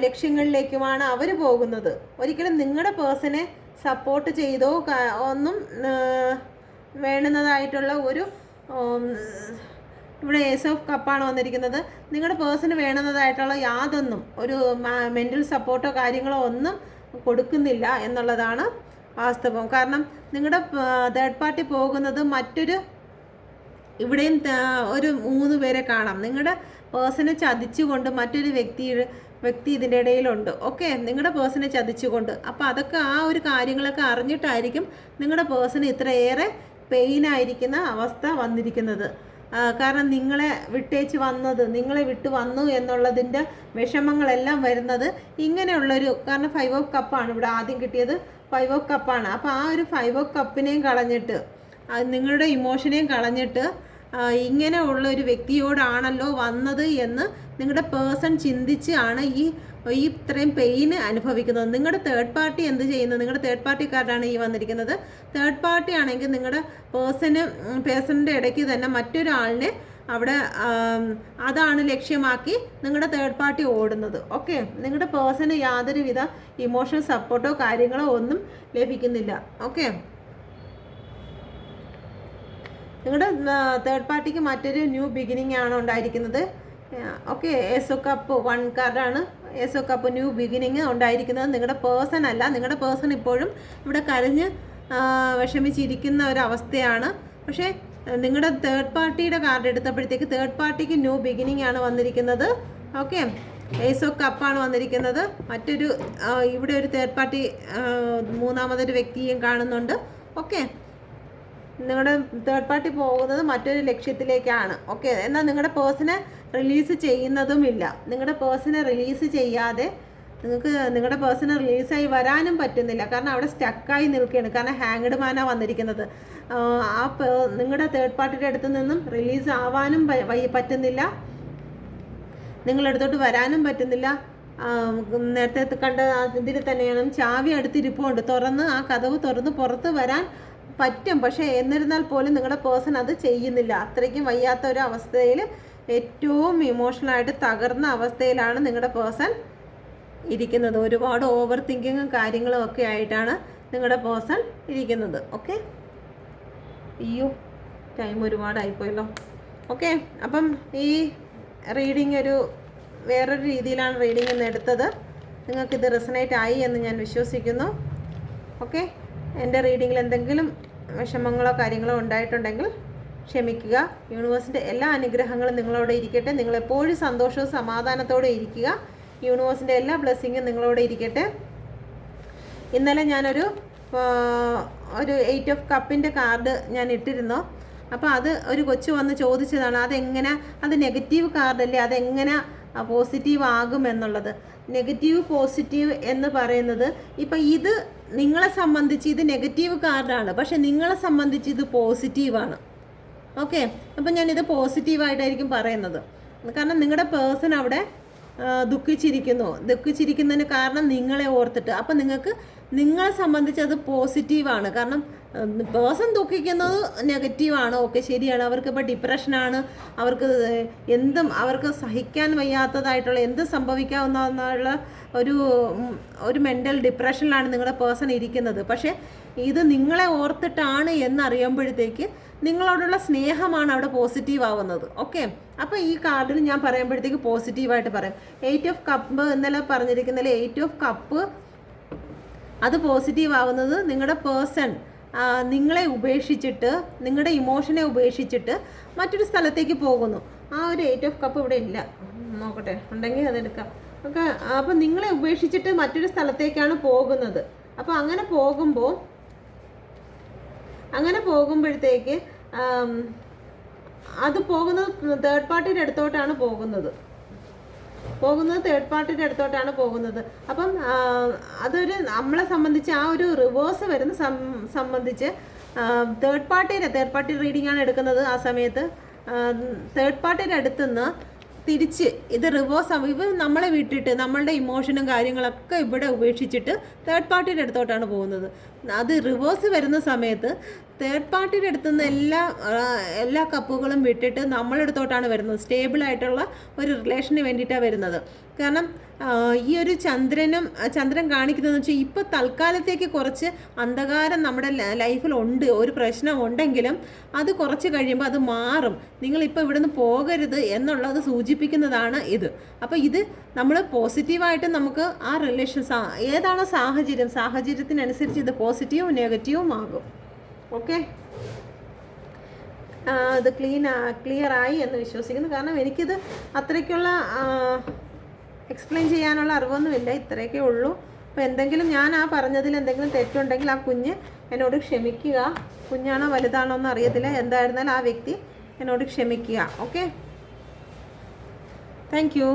Speaker 1: ലക്ഷ്യങ്ങളിലേക്കുമാണ് അവർ പോകുന്നത്. ഒരിക്കലും നിങ്ങളുടെ പേഴ്സണെ സപ്പോർട്ട് ചെയ്തോ ഒന്നും വേണ്ടുന്നതായിട്ടുള്ള ഒരു ഇവിടെ ഏസ് ഓഫ് കപ്പാണ് വന്നിരിക്കുന്നത്. നിങ്ങളുടെ പേഴ്സണ് വേണ്ടുന്നതായിട്ടുള്ള യാതൊന്നും ഒരു മെൻ്റൽ സപ്പോർട്ടോ കാര്യങ്ങളോ ഒന്നും കൊടുക്കുന്നില്ല എന്നുള്ളതാണ് വാസ്തവം. കാരണം നിങ്ങളുടെ തേർഡ് പാർട്ടി പോകുന്നത് ഇവിടെയും ഒരു 3 പേരെ കാണാം. നിങ്ങളുടെ പേഴ്സണെ ചതിച്ചുകൊണ്ട് മറ്റൊരു വ്യക്തി ഇതിൻ്റെ ഇടയിലുണ്ട്. ഓക്കെ, നിങ്ങളുടെ പേഴ്സണെ ചതിച്ചുകൊണ്ട്. അപ്പോൾ അതൊക്കെ ആ ഒരു കാര്യങ്ങളൊക്കെ അറിഞ്ഞിട്ടായിരിക്കും നിങ്ങളുടെ പേഴ്സണ് ഇത്രയേറെ പെയിനായിരിക്കുന്ന അവസ്ഥ വന്നിരിക്കുന്നത്. കാരണം നിങ്ങളെ വിട്ടേച്ച് വന്നത്, നിങ്ങളെ വിട്ട് വന്നു എന്നുള്ളതിൻ്റെ വിഷമങ്ങളെല്ലാം വരുന്നത് ഇങ്ങനെയുള്ളൊരു, കാരണം 5 ഓഫ് കപ്പാണ് ഇവിടെ ആദ്യം കിട്ടിയത്. 5 ഓഫ് കപ്പാണ്. അപ്പോൾ ആ ഒരു 5 ഓഫ് കപ്പിനെയും കളഞ്ഞിട്ട് നിങ്ങളുടെ ഇമോഷനെയും കളഞ്ഞിട്ട് ഇങ്ങനെ ഉള്ളൊരു വ്യക്തിയോടാണല്ലോ വന്നത് എന്ന് നിങ്ങളുടെ പേഴ്സൺ ചിന്തിച്ച് ആണ് ഈ ഇത്രയും പെയിന് അനുഭവിക്കുന്നത്. നിങ്ങളുടെ തേർഡ് പാർട്ടി എന്ത് ചെയ്യുന്നു? നിങ്ങളുടെ തേർഡ് പാർട്ടിക്കാരാണ് ഈ വന്നിരിക്കുന്നത്. തേർഡ് പാർട്ടി ആണെങ്കിൽ നിങ്ങളുടെ പേഴ്സണിൻ്റെ ഇടയ്ക്ക് തന്നെ മറ്റൊരാളിനെ അവിടെ അതാണ് ലക്ഷ്യമാക്കി നിങ്ങളുടെ തേർഡ് പാർട്ടി ഓടുന്നത്. ഓക്കെ, നിങ്ങളുടെ പേഴ്സണ് യാതൊരുവിധ ഇമോഷണൽ സപ്പോർട്ടോ കാര്യങ്ങളോ ഒന്നും ലഭിക്കുന്നില്ല. ഓക്കെ, നിങ്ങളുടെ തേർഡ് പാർട്ടിക്ക് മറ്റൊരു ന്യൂ ബിഗിനിങ് ആണ് ഉണ്ടായിരിക്കുന്നത്. ഓക്കെ, ഏസ് ഓഫ് കപ്പ് 1 കാർഡാണ്. Ace of cup new beginning ഉണ്ടായിരിക്കുന്നത് നിങ്ങളുടെ പേഴ്സൺ അല്ല. നിങ്ങളുടെ പേഴ്സൺ ഇപ്പോഴും ഇവിടെ കരഞ്ഞ് വിഷമിച്ചിരിക്കുന്ന ഒരവസ്ഥയാണ്. പക്ഷേ നിങ്ങളുടെ തേർഡ് പാർട്ടിയുടെ കാർഡ് എടുത്തപ്പോഴത്തേക്ക് തേർഡ് പാർട്ടിക്ക് ന്യൂ ബിഗിനിങ് ആണ് വന്നിരിക്കുന്നത്. ഓക്കെ, ഏസ് ഓഫ് കപ്പാണ് വന്നിരിക്കുന്നത്. മറ്റൊരു ഇവിടെ ഒരു തേർഡ് പാർട്ടി മൂന്നാമതൊരു വ്യക്തിയും കാണുന്നുണ്ട്. ഓക്കെ, നിങ്ങളുടെ തേർഡ് പാർട്ടി പോകുന്നത് മറ്റൊരു ലക്ഷ്യത്തിലേക്കാണ്. ഓക്കെ, എന്നാൽ നിങ്ങളുടെ പേഴ്സണെ റിലീസ് ചെയ്യുന്നതുമില്ല. നിങ്ങളുടെ പേഴ്സണെ റിലീസ് ചെയ്യാതെ നിങ്ങളുടെ പേഴ്സണെ റിലീസായി വരാനും പറ്റുന്നില്ല. കാരണം അവിടെ സ്റ്റക്കായി നിൽക്കുകയാണ്. കാരണം ഹാങ്ഡ് മാനാണ് വന്നിരിക്കുന്നത്. നിങ്ങളുടെ തേർഡ് പാർട്ടിയുടെ അടുത്ത് നിന്നും റിലീസ് ആവാനും പറ്റുന്നില്ല. നിങ്ങളടുത്തോട്ട് വരാനും പറ്റുന്നില്ല. നേരത്തെ കണ്ട ഇതിൽ തന്നെയാണ് ചാവി അടുത്തിരിപ്പുണ്ട്. ആ കതവ് തുറന്ന് പുറത്ത് വരാൻ പറ്റും. പക്ഷേ എന്നിരുന്നാൽ പോലും നിങ്ങളുടെ പേഴ്സൺ അത് ചെയ്യുന്നില്ല. അത്രയ്ക്കും വയ്യാത്ത ഒരു അവസ്ഥയിൽ, ഏറ്റവും ഇമോഷണലായിട്ട് തകർന്ന അവസ്ഥയിലാണ് നിങ്ങളുടെ പേഴ്സൺ ഇരിക്കുന്നത്. ഒരുപാട് ഓവർ തിങ്കിങ്ങും കാര്യങ്ങളും ഒക്കെ ആയിട്ടാണ് നിങ്ങളുടെ പേഴ്സൺ ഇരിക്കുന്നത്. ഓക്കെ, അയ്യോ ടൈം ഒരുപാടായിപ്പോയല്ലോ. ഓക്കെ, അപ്പം ഈ റീഡിങ് വേറൊരു രീതിയിലാണ് റീഡിങ് എന്ന് എടുത്തത്. നിങ്ങൾക്കിത് റെസണേറ്റ് ആയി എന്ന് ഞാൻ വിശ്വസിക്കുന്നു. ഓക്കെ, എൻ്റെ റീഡിങ്ങിൽ എന്തെങ്കിലും വിഷമങ്ങളോ കാര്യങ്ങളോ ഉണ്ടായിട്ടുണ്ടെങ്കിൽ ക്ഷമിക്കുക. യൂണിവേഴ്സിൻ്റെ എല്ലാ അനുഗ്രഹങ്ങളും നിങ്ങളോട് ഇരിക്കട്ടെ. നിങ്ങളെപ്പോഴും സന്തോഷവും സമാധാനത്തോടെ ഇരിക്കുക. യൂണിവേഴ്സിൻ്റെ എല്ലാ ബ്ലെസ്സിങ്ങും നിങ്ങളോട് ഇരിക്കട്ടെ. ഇന്നലെ ഞാനൊരു 8 ഓഫ് കപ്പിൻ്റെ കാർഡ് ഞാൻ ഇട്ടിരുന്നു. അപ്പോൾ അത് ഒരു കൊച്ചു വന്ന് ചോദിച്ചതാണ്, അതെങ്ങനെ, അത് നെഗറ്റീവ് കാർഡല്ലേ, അതെങ്ങനെ പോസിറ്റീവ് ആകുമെന്നുള്ളത്. നെഗറ്റീവ് പോസിറ്റീവ് എന്ന് പറയുന്നത് ഇപ്പം ഇത് നിങ്ങളെ സംബന്ധിച്ച് ഇത് നെഗറ്റീവ് കാർഡാണ്, പക്ഷെ നിങ്ങളെ സംബന്ധിച്ച് ഇത് പോസിറ്റീവാണ്. ഓക്കെ, അപ്പം ഞാനിത് പോസിറ്റീവായിട്ടായിരിക്കും പറയുന്നത്. കാരണം നിങ്ങളുടെ പേഴ്സൺ അവിടെ ദുഃഖിച്ചിരിക്കുന്നതിന് കാരണം നിങ്ങളെ ഓർത്തിട്ട്. അപ്പം നിങ്ങളെ സംബന്ധിച്ച് അത് പോസിറ്റീവാണ്. കാരണം പേഴ്സൺ ദുഃഖിക്കുന്നത് നെഗറ്റീവാണ്. ഓക്കെ, ശരിയാണ്. അവർക്കിപ്പോൾ ഡിപ്രഷനാണ്, അവർക്ക് സഹിക്കാൻ വയ്യാത്തതായിട്ടുള്ള എന്ത് സംഭവിക്കാവുന്ന ഒരു മെൻ്റൽ ഡിപ്രഷനിലാണ് നിങ്ങളുടെ പേഴ്സൺ ഇരിക്കുന്നത്. പക്ഷേ ഇത് നിങ്ങളെ ഓർത്തിട്ടാണ് എന്നറിയുമ്പോഴത്തേക്ക് നിങ്ങളോടുള്ള സ്നേഹമാണ് അവിടെ പോസിറ്റീവ് ആവുന്നത്. ഓക്കെ, അപ്പോൾ ഈ കാർഡിൽ ഞാൻ പറയുമ്പോഴത്തേക്ക് പോസിറ്റീവായിട്ട് പറയും. 8 ഓഫ് കപ്പ് ഇന്നലെ പറഞ്ഞിരിക്കുന്നതിൽ 8 ഓഫ് കപ്പ് അത് പോസിറ്റീവ് ആവുന്നത് നിങ്ങളുടെ പേഴ്സൺ നിങ്ങളെ ഉപേക്ഷിച്ചിട്ട്, നിങ്ങളുടെ ഇമോഷനെ ഉപേക്ഷിച്ചിട്ട് മറ്റൊരു സ്ഥലത്തേക്ക് പോകുന്നു. ആ ഒരു 8 ഓഫ് കപ്പ് ഇവിടെ ഇല്ല, നോക്കട്ടെ, ഉണ്ടെങ്കിൽ അതെടുക്കാം. ഓക്കെ, അപ്പോൾ നിങ്ങളെ ഉപേക്ഷിച്ചിട്ട് മറ്റൊരു സ്ഥലത്തേക്കാണ് പോകുന്നത്. അപ്പോൾ അങ്ങനെ പോകുമ്പോഴത്തേക്ക് അത് പോകുന്നത് തേർഡ് പാർട്ടിയുടെ അടുത്തോട്ടാണ് തേർഡ് പാർട്ടിയുടെ അടുത്തോട്ടാണ് പോകുന്നത്. അപ്പം അതൊരു നമ്മളെ സംബന്ധിച്ച് ആ ഒരു റിവേഴ്സ് വരുന്ന സംബന്ധിച്ച് തേർഡ് പാർട്ടി റീഡിംഗ് ആണ് എടുക്കുന്നത്. ആ സമയത്ത് തേർഡ് പാർട്ടിയുടെ അടുത്തുനിന്ന് തിരിച്ച് ഇത് റിവേഴ്സ് ഇവർ നമ്മളെ വിട്ടിട്ട് നമ്മളുടെ ഇമോഷനും കാര്യങ്ങളൊക്കെ ഇവിടെ ഉപേക്ഷിച്ചിട്ട് തേർഡ് പാർട്ടിയുടെ അടുത്തോട്ടാണ് പോകുന്നത്. അത് റിവേഴ്സ് വരുന്ന സമയത്ത് തേർഡ് പാർട്ടിയുടെ അടുത്തുനിന്ന് എല്ലാ കപ്പുകളും വിട്ടിട്ട് നമ്മളെടുത്തോട്ടാണ് വരുന്നത്. സ്റ്റേബിളായിട്ടുള്ള ഒരു റിലേഷന് വേണ്ടിയിട്ടാണ് വരുന്നത്. കാരണം ഈ ഒരു ചന്ദ്രൻ കാണിക്കുന്നതെന്ന് വെച്ചാൽ ഇപ്പോൾ തൽക്കാലത്തേക്ക് കുറച്ച് അന്ധകാരം നമ്മുടെ ലൈഫിലുണ്ട്, ഒരു പ്രശ്നം ഉണ്ടെങ്കിലും അത് കുറച്ച് കഴിയുമ്പോൾ അത് മാറും. നിങ്ങളിപ്പോൾ ഇവിടുന്ന് പോകരുത് എന്നുള്ളത് സൂചിപ്പിക്കുന്നതാണ് ഇത്. അപ്പോൾ ഇത് നമ്മൾ പോസിറ്റീവായിട്ട് നമുക്ക് ആ ഏതാണോ സാഹചര്യത്തിനനുസരിച്ച് ഇത് പോസിറ്റീവും നെഗറ്റീവും ആകും. ഓക്കെ, ഇത് ക്ലിയർ ആയി എന്ന് വിശ്വസിക്കുന്നു. കാരണം എനിക്കിത് അത്രയ്ക്കുള്ള എക്സ്പ്ലെയിൻ ചെയ്യാനുള്ള അറിവൊന്നുമില്ല, ഇത്രയൊക്കെ ഉള്ളൂ. അപ്പോൾ എന്തെങ്കിലും ഞാൻ പറഞ്ഞതിൽ എന്തെങ്കിലും തെറ്റുണ്ടെങ്കിൽ ആ കുഞ്ഞ് എന്നോട് ക്ഷമിക്കുക. കുഞ്ഞാണോ വലുതാണോ എന്ന് അറിയത്തില്ല, എന്തായിരുന്നാലും ആ വ്യക്തി എന്നോട് ക്ഷമിക്കുക. Okay, thank you.